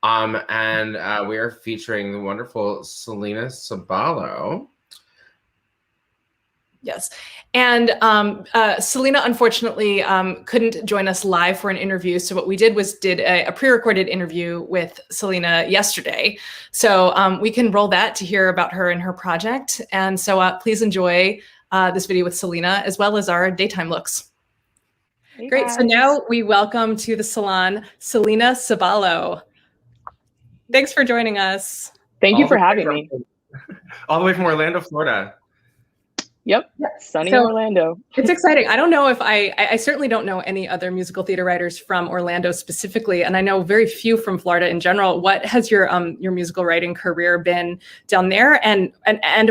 And we are featuring the wonderful Selena Saballo. Yes. And Selena, unfortunately, couldn't join us live for an interview. So what we did was a pre-recorded interview with Selena yesterday. So we can roll that to hear about her and her project. And so please enjoy this video with Selena, as well as our daytime looks. Hey Great. guys. So now we welcome to the salon, Selena Saballo. Thanks for joining us. Thank you for having me. All the way from Orlando, Florida. Yep. Sunny So- Orlando. It's exciting. I don't know if I certainly don't know any other musical theater writers from Orlando specifically, and I know very few from Florida in general. What has your musical writing career been down there, and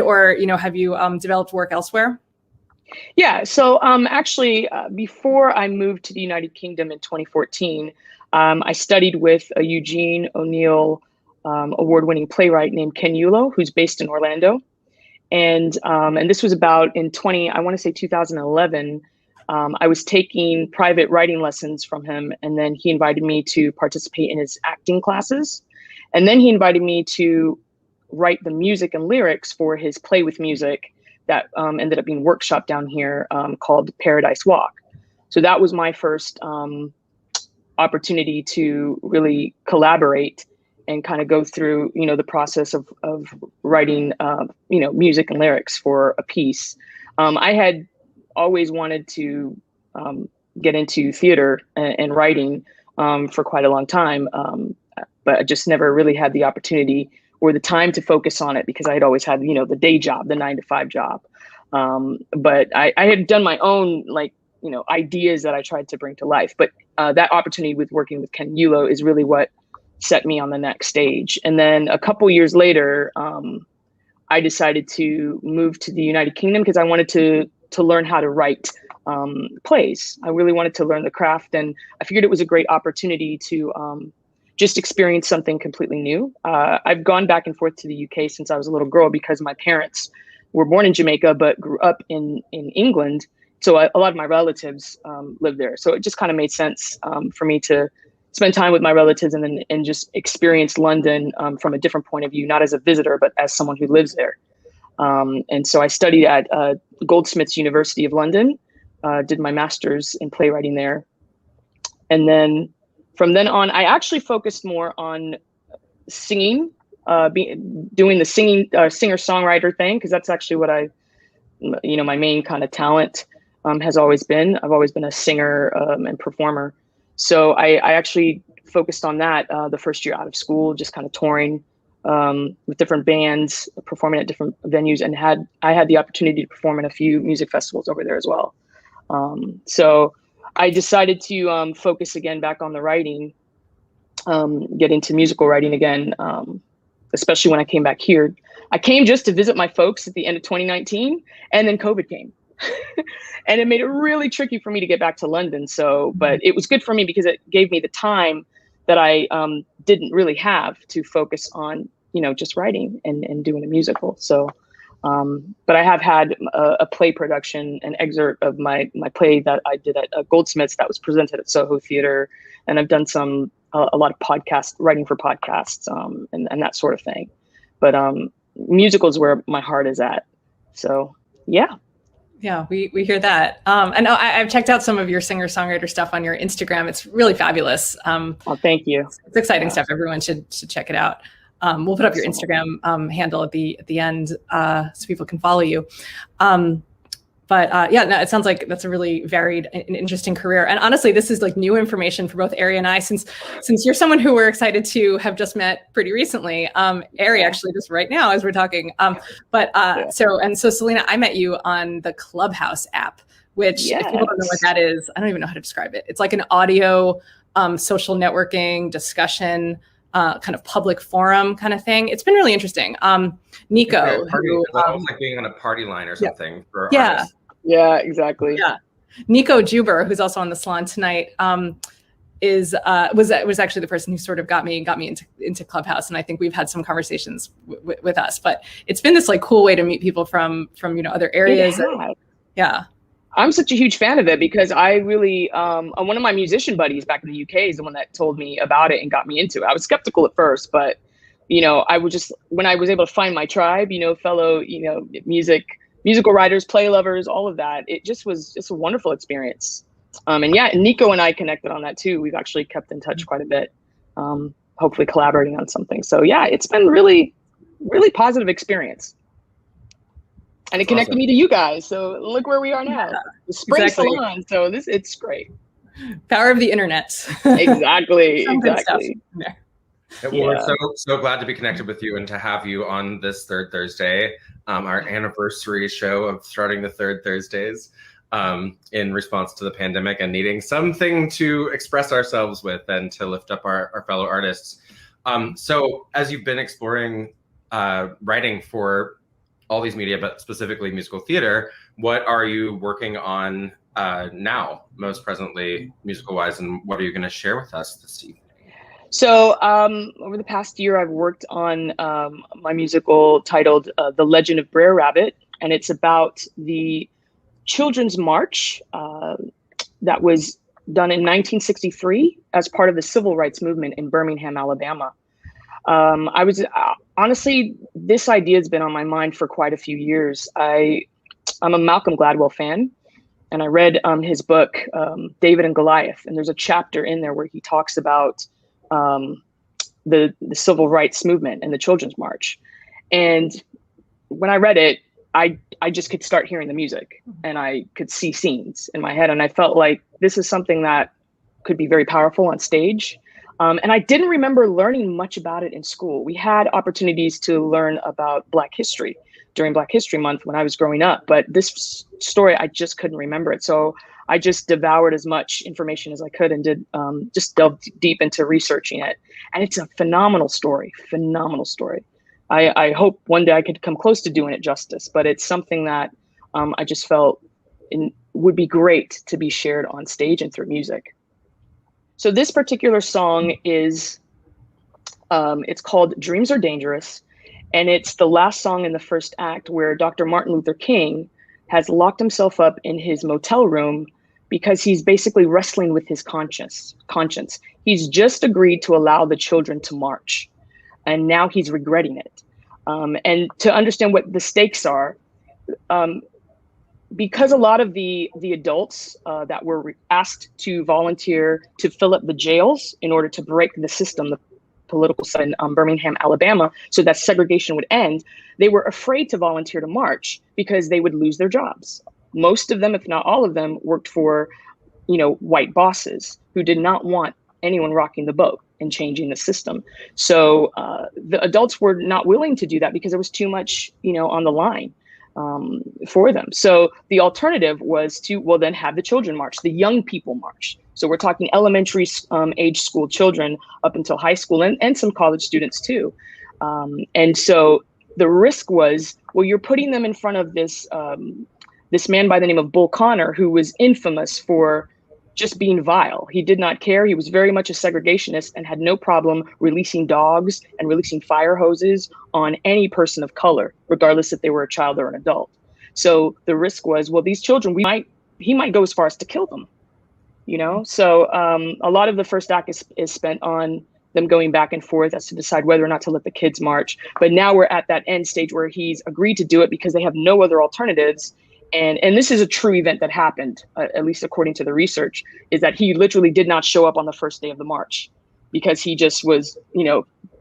or have you developed work elsewhere? Yeah. So actually, before I moved to the United Kingdom in 2014, I studied with a Eugene O'Neill award-winning playwright named Ken Yulo, who's based in Orlando. And this was about in 2011. I was taking private writing lessons from him, and then he invited me to participate in his acting classes. And then he invited me to write the music and lyrics for his play with music that ended up being workshopped down here called Paradise Walk. So that was my first opportunity to really collaborate and kind of go through, the process of writing, music and lyrics for a piece. I had always wanted to get into theater and writing for quite a long time, but I just never really had the opportunity or the time to focus on it because I had always had, the day job, the 9-to-5 job. But I had done my own, ideas that I tried to bring to life. But that opportunity with working with Ken Yulo is really what set me on the next stage. And then a couple years later, I decided to move to the United Kingdom because I wanted to learn how to write plays. I really wanted to learn the craft, and I figured it was a great opportunity to just experience something completely new. I've gone back and forth to the UK since I was a little girl because my parents were born in Jamaica but grew up in England. So a lot of my relatives live there. So it just kind of made sense for me to spend time with my relatives and just experience London from a different point of view, not as a visitor, but as someone who lives there. And so I studied at Goldsmiths University of London, did my master's in playwriting there. And then from then on, I actually focused more on singing, doing the singing singer-songwriter thing, because that's actually what my main kind of talent has always been. I've always been a singer and performer. So I actually focused on that the first year out of school, just kind of touring with different bands, performing at different venues, and I had the opportunity to perform in a few music festivals over there as well. So I decided to focus again back on the writing, get into musical writing again, especially when I came back here. I came just to visit my folks at the end of 2019, and then COVID came. And it made it really tricky for me to get back to London. So, but it was good for me because it gave me the time that I didn't really have to focus on, just writing and doing a musical. So, but I have had a play production, an excerpt of my play that I did at Goldsmiths that was presented at Soho Theatre. And I've done a lot of writing for podcasts and that sort of thing. But musicals where my heart is at. So, yeah. Yeah, we hear that. And I've checked out some of your singer-songwriter stuff on your Instagram. It's really fabulous. Thank you. It's exciting stuff. Everyone should check it out. We'll put up your Instagram handle at the end so people can follow you. It sounds like that's a really varied and interesting career. And honestly, this is like new information for both Arri and I, since you're someone who we're excited to have just met pretty recently. Arri actually just right now as we're talking. So Selena, I met you on the Clubhouse app, which if people don't know what that is, I don't even know how to describe it. It's like an audio social networking discussion kind of public forum kind of thing. It's been really interesting. Nico, it's almost like being on a party line or something for artists. Yeah, exactly. Yeah. Nico Juber, who's also on the Salon tonight, was actually the person who sort of got me into Clubhouse, and I think we've had some conversations with us. But it's been this like cool way to meet people from other areas. Yeah. I'm such a huge fan of it because I really one of my musician buddies back in the UK is the one that told me about it and got me into it. I was skeptical at first, but I would just, when I was able to find my tribe, fellow musical writers, play lovers, all of that, it just was just a wonderful experience. And Nico and I connected on that too. We've actually kept in touch quite a bit, hopefully collaborating on something. So yeah, it's been really, really positive experience. And it connected me to you guys. So look where we are now. The spring salon. So it's great. Power of the internet. Exactly. We're so glad to be connected with you and to have you on this third Thursday, our anniversary show of starting the third Thursdays in response to the pandemic and needing something to express ourselves with and to lift up our fellow artists. So as you've been exploring writing for all these media, but specifically musical theater, what are you working on now, most presently, musical-wise, and what are you going to share with us this evening? So over the past year, I've worked on my musical titled The Legend of BR'ER, and it's about the Children's March that was done in 1963 as part of the Civil Rights Movement in Birmingham, Alabama. Honestly, this idea has been on my mind for quite a few years. I'm a Malcolm Gladwell fan, and I read his book, David and Goliath, and there's a chapter in there where he talks about the Civil Rights Movement and the Children's March. And when I read it, I just could start hearing the music and I could see scenes in my head. And I felt like this is something that could be very powerful on stage. And I didn't remember learning much about it in school. We had opportunities to learn about Black history during Black History Month when I was growing up, but this story, I just couldn't remember it. So I just devoured as much information as I could and did just delve deep into researching it. And it's a phenomenal story, I hope one day I could come close to doing it justice, but it's something that I just felt would be great to be shared on stage and through music. So this particular song is, it's called Dreams Are Dangerous. And it's the last song in the first act where Dr. Martin Luther King has locked himself up in his motel room because he's basically wrestling with his conscience. He's just agreed to allow the children to march, and now he's regretting it. And to understand what the stakes are, because a lot of the adults that were asked to volunteer to fill up the jails in order to break the system, the political side in Birmingham, Alabama, so that segregation would end, they were afraid to volunteer to march because they would lose their jobs. Most of them, if not all of them, worked for, white bosses who did not want anyone rocking the boat and changing the system. So the adults were not willing to do that because there was too much, on the line for them. So the alternative was to, then have the children march, the young people march. So we're talking elementary age school children up until high school and some college students too. And so the risk was, you're putting them in front of this this man by the name of Bull Connor, who was infamous for just being vile. He did not care. He was very much a segregationist and had no problem releasing dogs and releasing fire hoses on any person of color, regardless if they were a child or an adult. So the risk was, these children, he might go as far as to kill them, So a lot of the first act is spent on them going back and forth as to decide whether or not to let the kids march. But now we're at that end stage where he's agreed to do it because they have no other alternatives. And this is a true event that happened, at least according to the research, is that he literally did not show up on the first day of the march because he just was,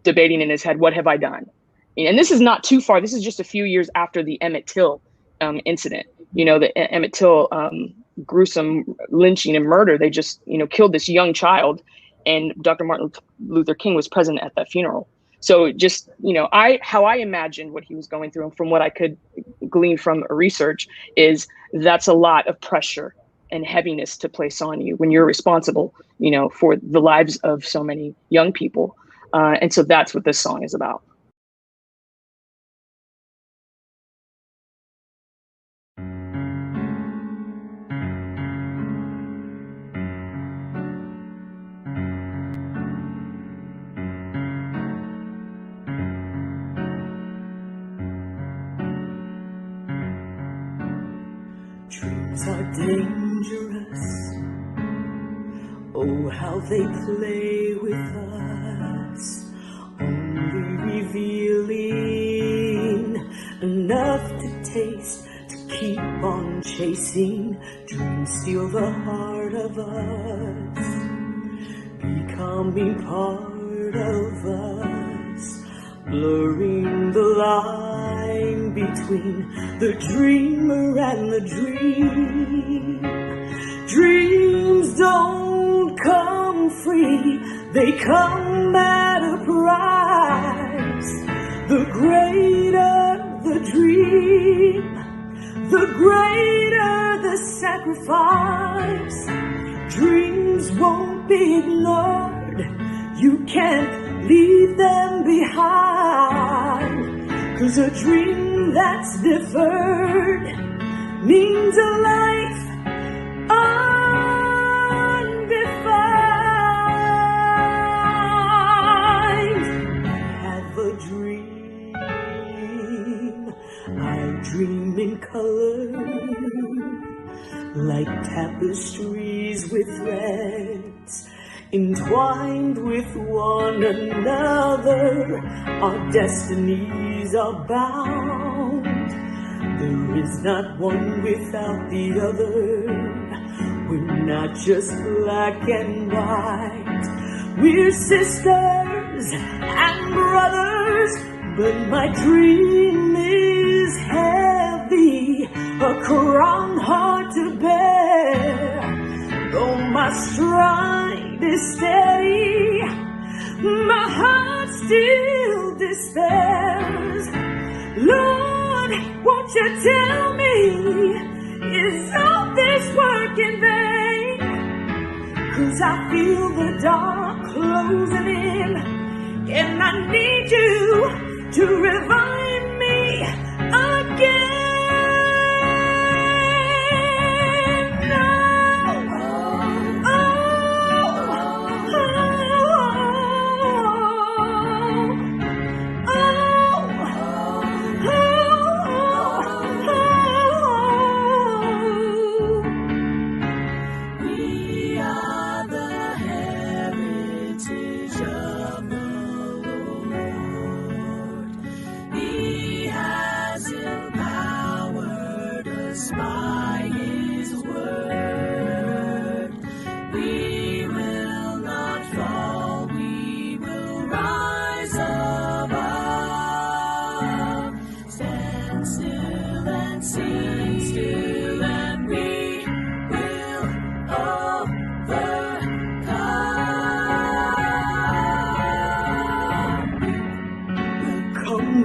debating in his head, what have I done? And this is not too far. This is just a few years after the Emmett Till incident. The Emmett Till gruesome lynching and murder. They just, killed this young child, and Dr. Martin Luther King was present at that funeral. So just, how I imagined what he was going through, and from what I could glean from research, is that's a lot of pressure and heaviness to place on you when you're responsible, for the lives of so many young people. And so that's what this song is about. Dreams are dangerous. Oh, how they play with us, only revealing enough to taste, to keep on chasing. Dreams steal the heart of us, becoming part of us, blurring the line between the dreamer and the dream. Dreams don't come free, they come at a price. The greater the dream, the greater the sacrifice. Dreams won't be ignored, you can't leave them behind. 'Cause a dream that's deferred means a life undefined. Have a dream, I dream in color, like tapestries with threads entwined with one another. Our destinies are bound. There is not one without the other. We're not just black and white, we're sisters and brothers. But my dream is heavy, a crown hard to bear. Though my stride is steady, my heart still despairs. Lord, won't you tell me, is all this work in vain? 'Cause I feel the dark closing in, and I need you to revive me again.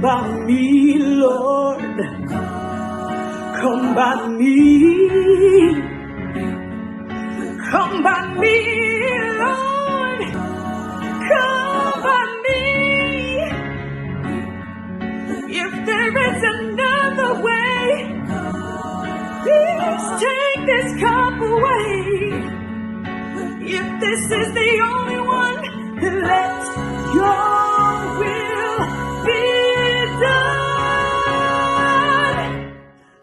by me, Lord. Come by me. Come by me, Lord. Come by me. If there is another way, please take this cup away. If this is the only one, then let your will be done.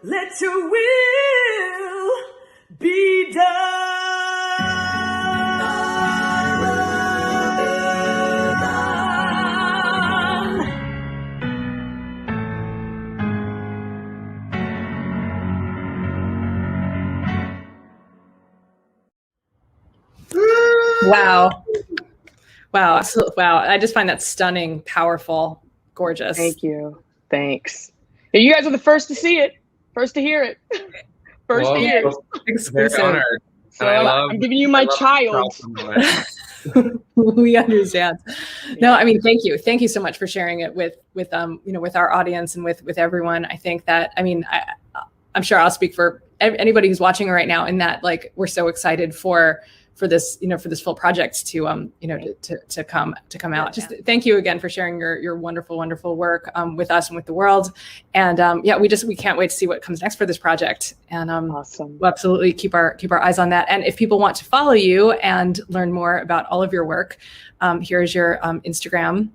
Let your will be done. Wow. Wow. Wow. I just find that stunning, powerful, gorgeous. Thank you. Thanks. Yeah, you guys are the first to see it, first to hear it, first to hear it. Exclusive. Very honored. So And I love, I'm giving you my child. We understand. No, I mean, thank you. Thank you so much for sharing it with with our audience and with everyone. I think that, I mean, I'm sure I'll speak for anybody who's watching right now in that, like, we're so excited for this, for this full project to to come out. Just thank you again for sharing your wonderful work with us and with the world. And we can't wait to see what comes next for this project. And awesome. We'll absolutely keep our eyes on that. And if people want to follow you and learn more about all of your work, here's your Instagram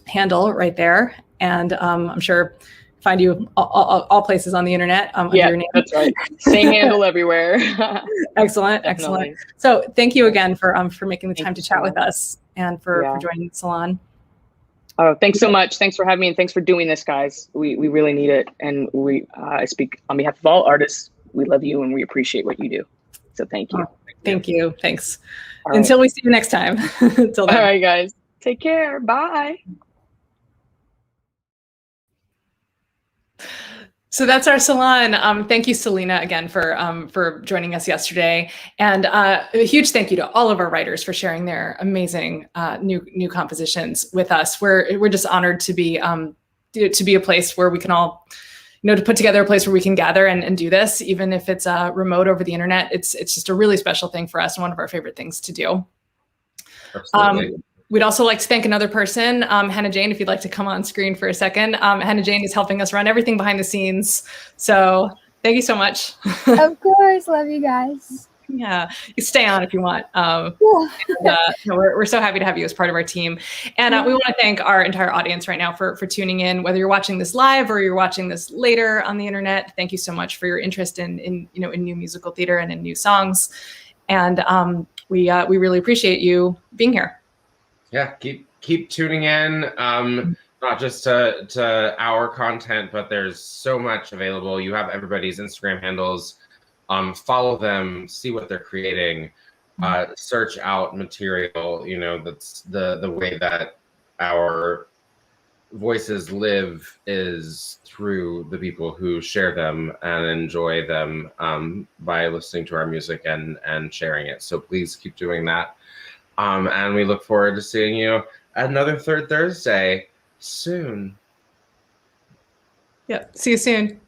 handle right there. And I'm sure find you all places on the internet. Under your name. That's right. Same handle everywhere. Excellent. Definitely. Excellent. So thank you again for making the time to chat with us and for joining the Salon. Oh, thanks so much. Thanks for having me, and thanks for doing this, guys. We really need it, and I speak on behalf of all artists. We love you and we appreciate what you do. So thank you. Oh, thank you. Thanks. All right. Until we see you next time. Until then. All right, guys. Take care. Bye. So that's our Salon. Thank you, Selena, again for joining us yesterday, and a huge thank you to all of our writers for sharing their amazing new compositions with us. We're just honored to be a place where we can all, to put together a place where we can gather and do this, even if it's remote over the internet. It's just a really special thing for us and one of our favorite things to do. Absolutely. We'd also like to thank another person, Hannah Jane, if you'd like to come on screen for a second. Hannah Jane is helping us run everything behind the scenes. So thank you so much. Of course. Love you guys. Yeah, you stay on if you want. We're so happy to have you as part of our team. And we want to thank our entire audience right now for tuning in, whether you're watching this live or you're watching this later on the internet. Thank you so much for your interest in new musical theater and in new songs. And we really appreciate you being here. Yeah, keep tuning in, not just to our content, but there's so much available. You have everybody's Instagram handles. Follow them, see what they're creating, search out material. That's the way that our voices live, is through the people who share them and enjoy them by listening to our music and sharing it. So please keep doing that. And we look forward to seeing you another Third Thursday soon. Yeah, see you soon.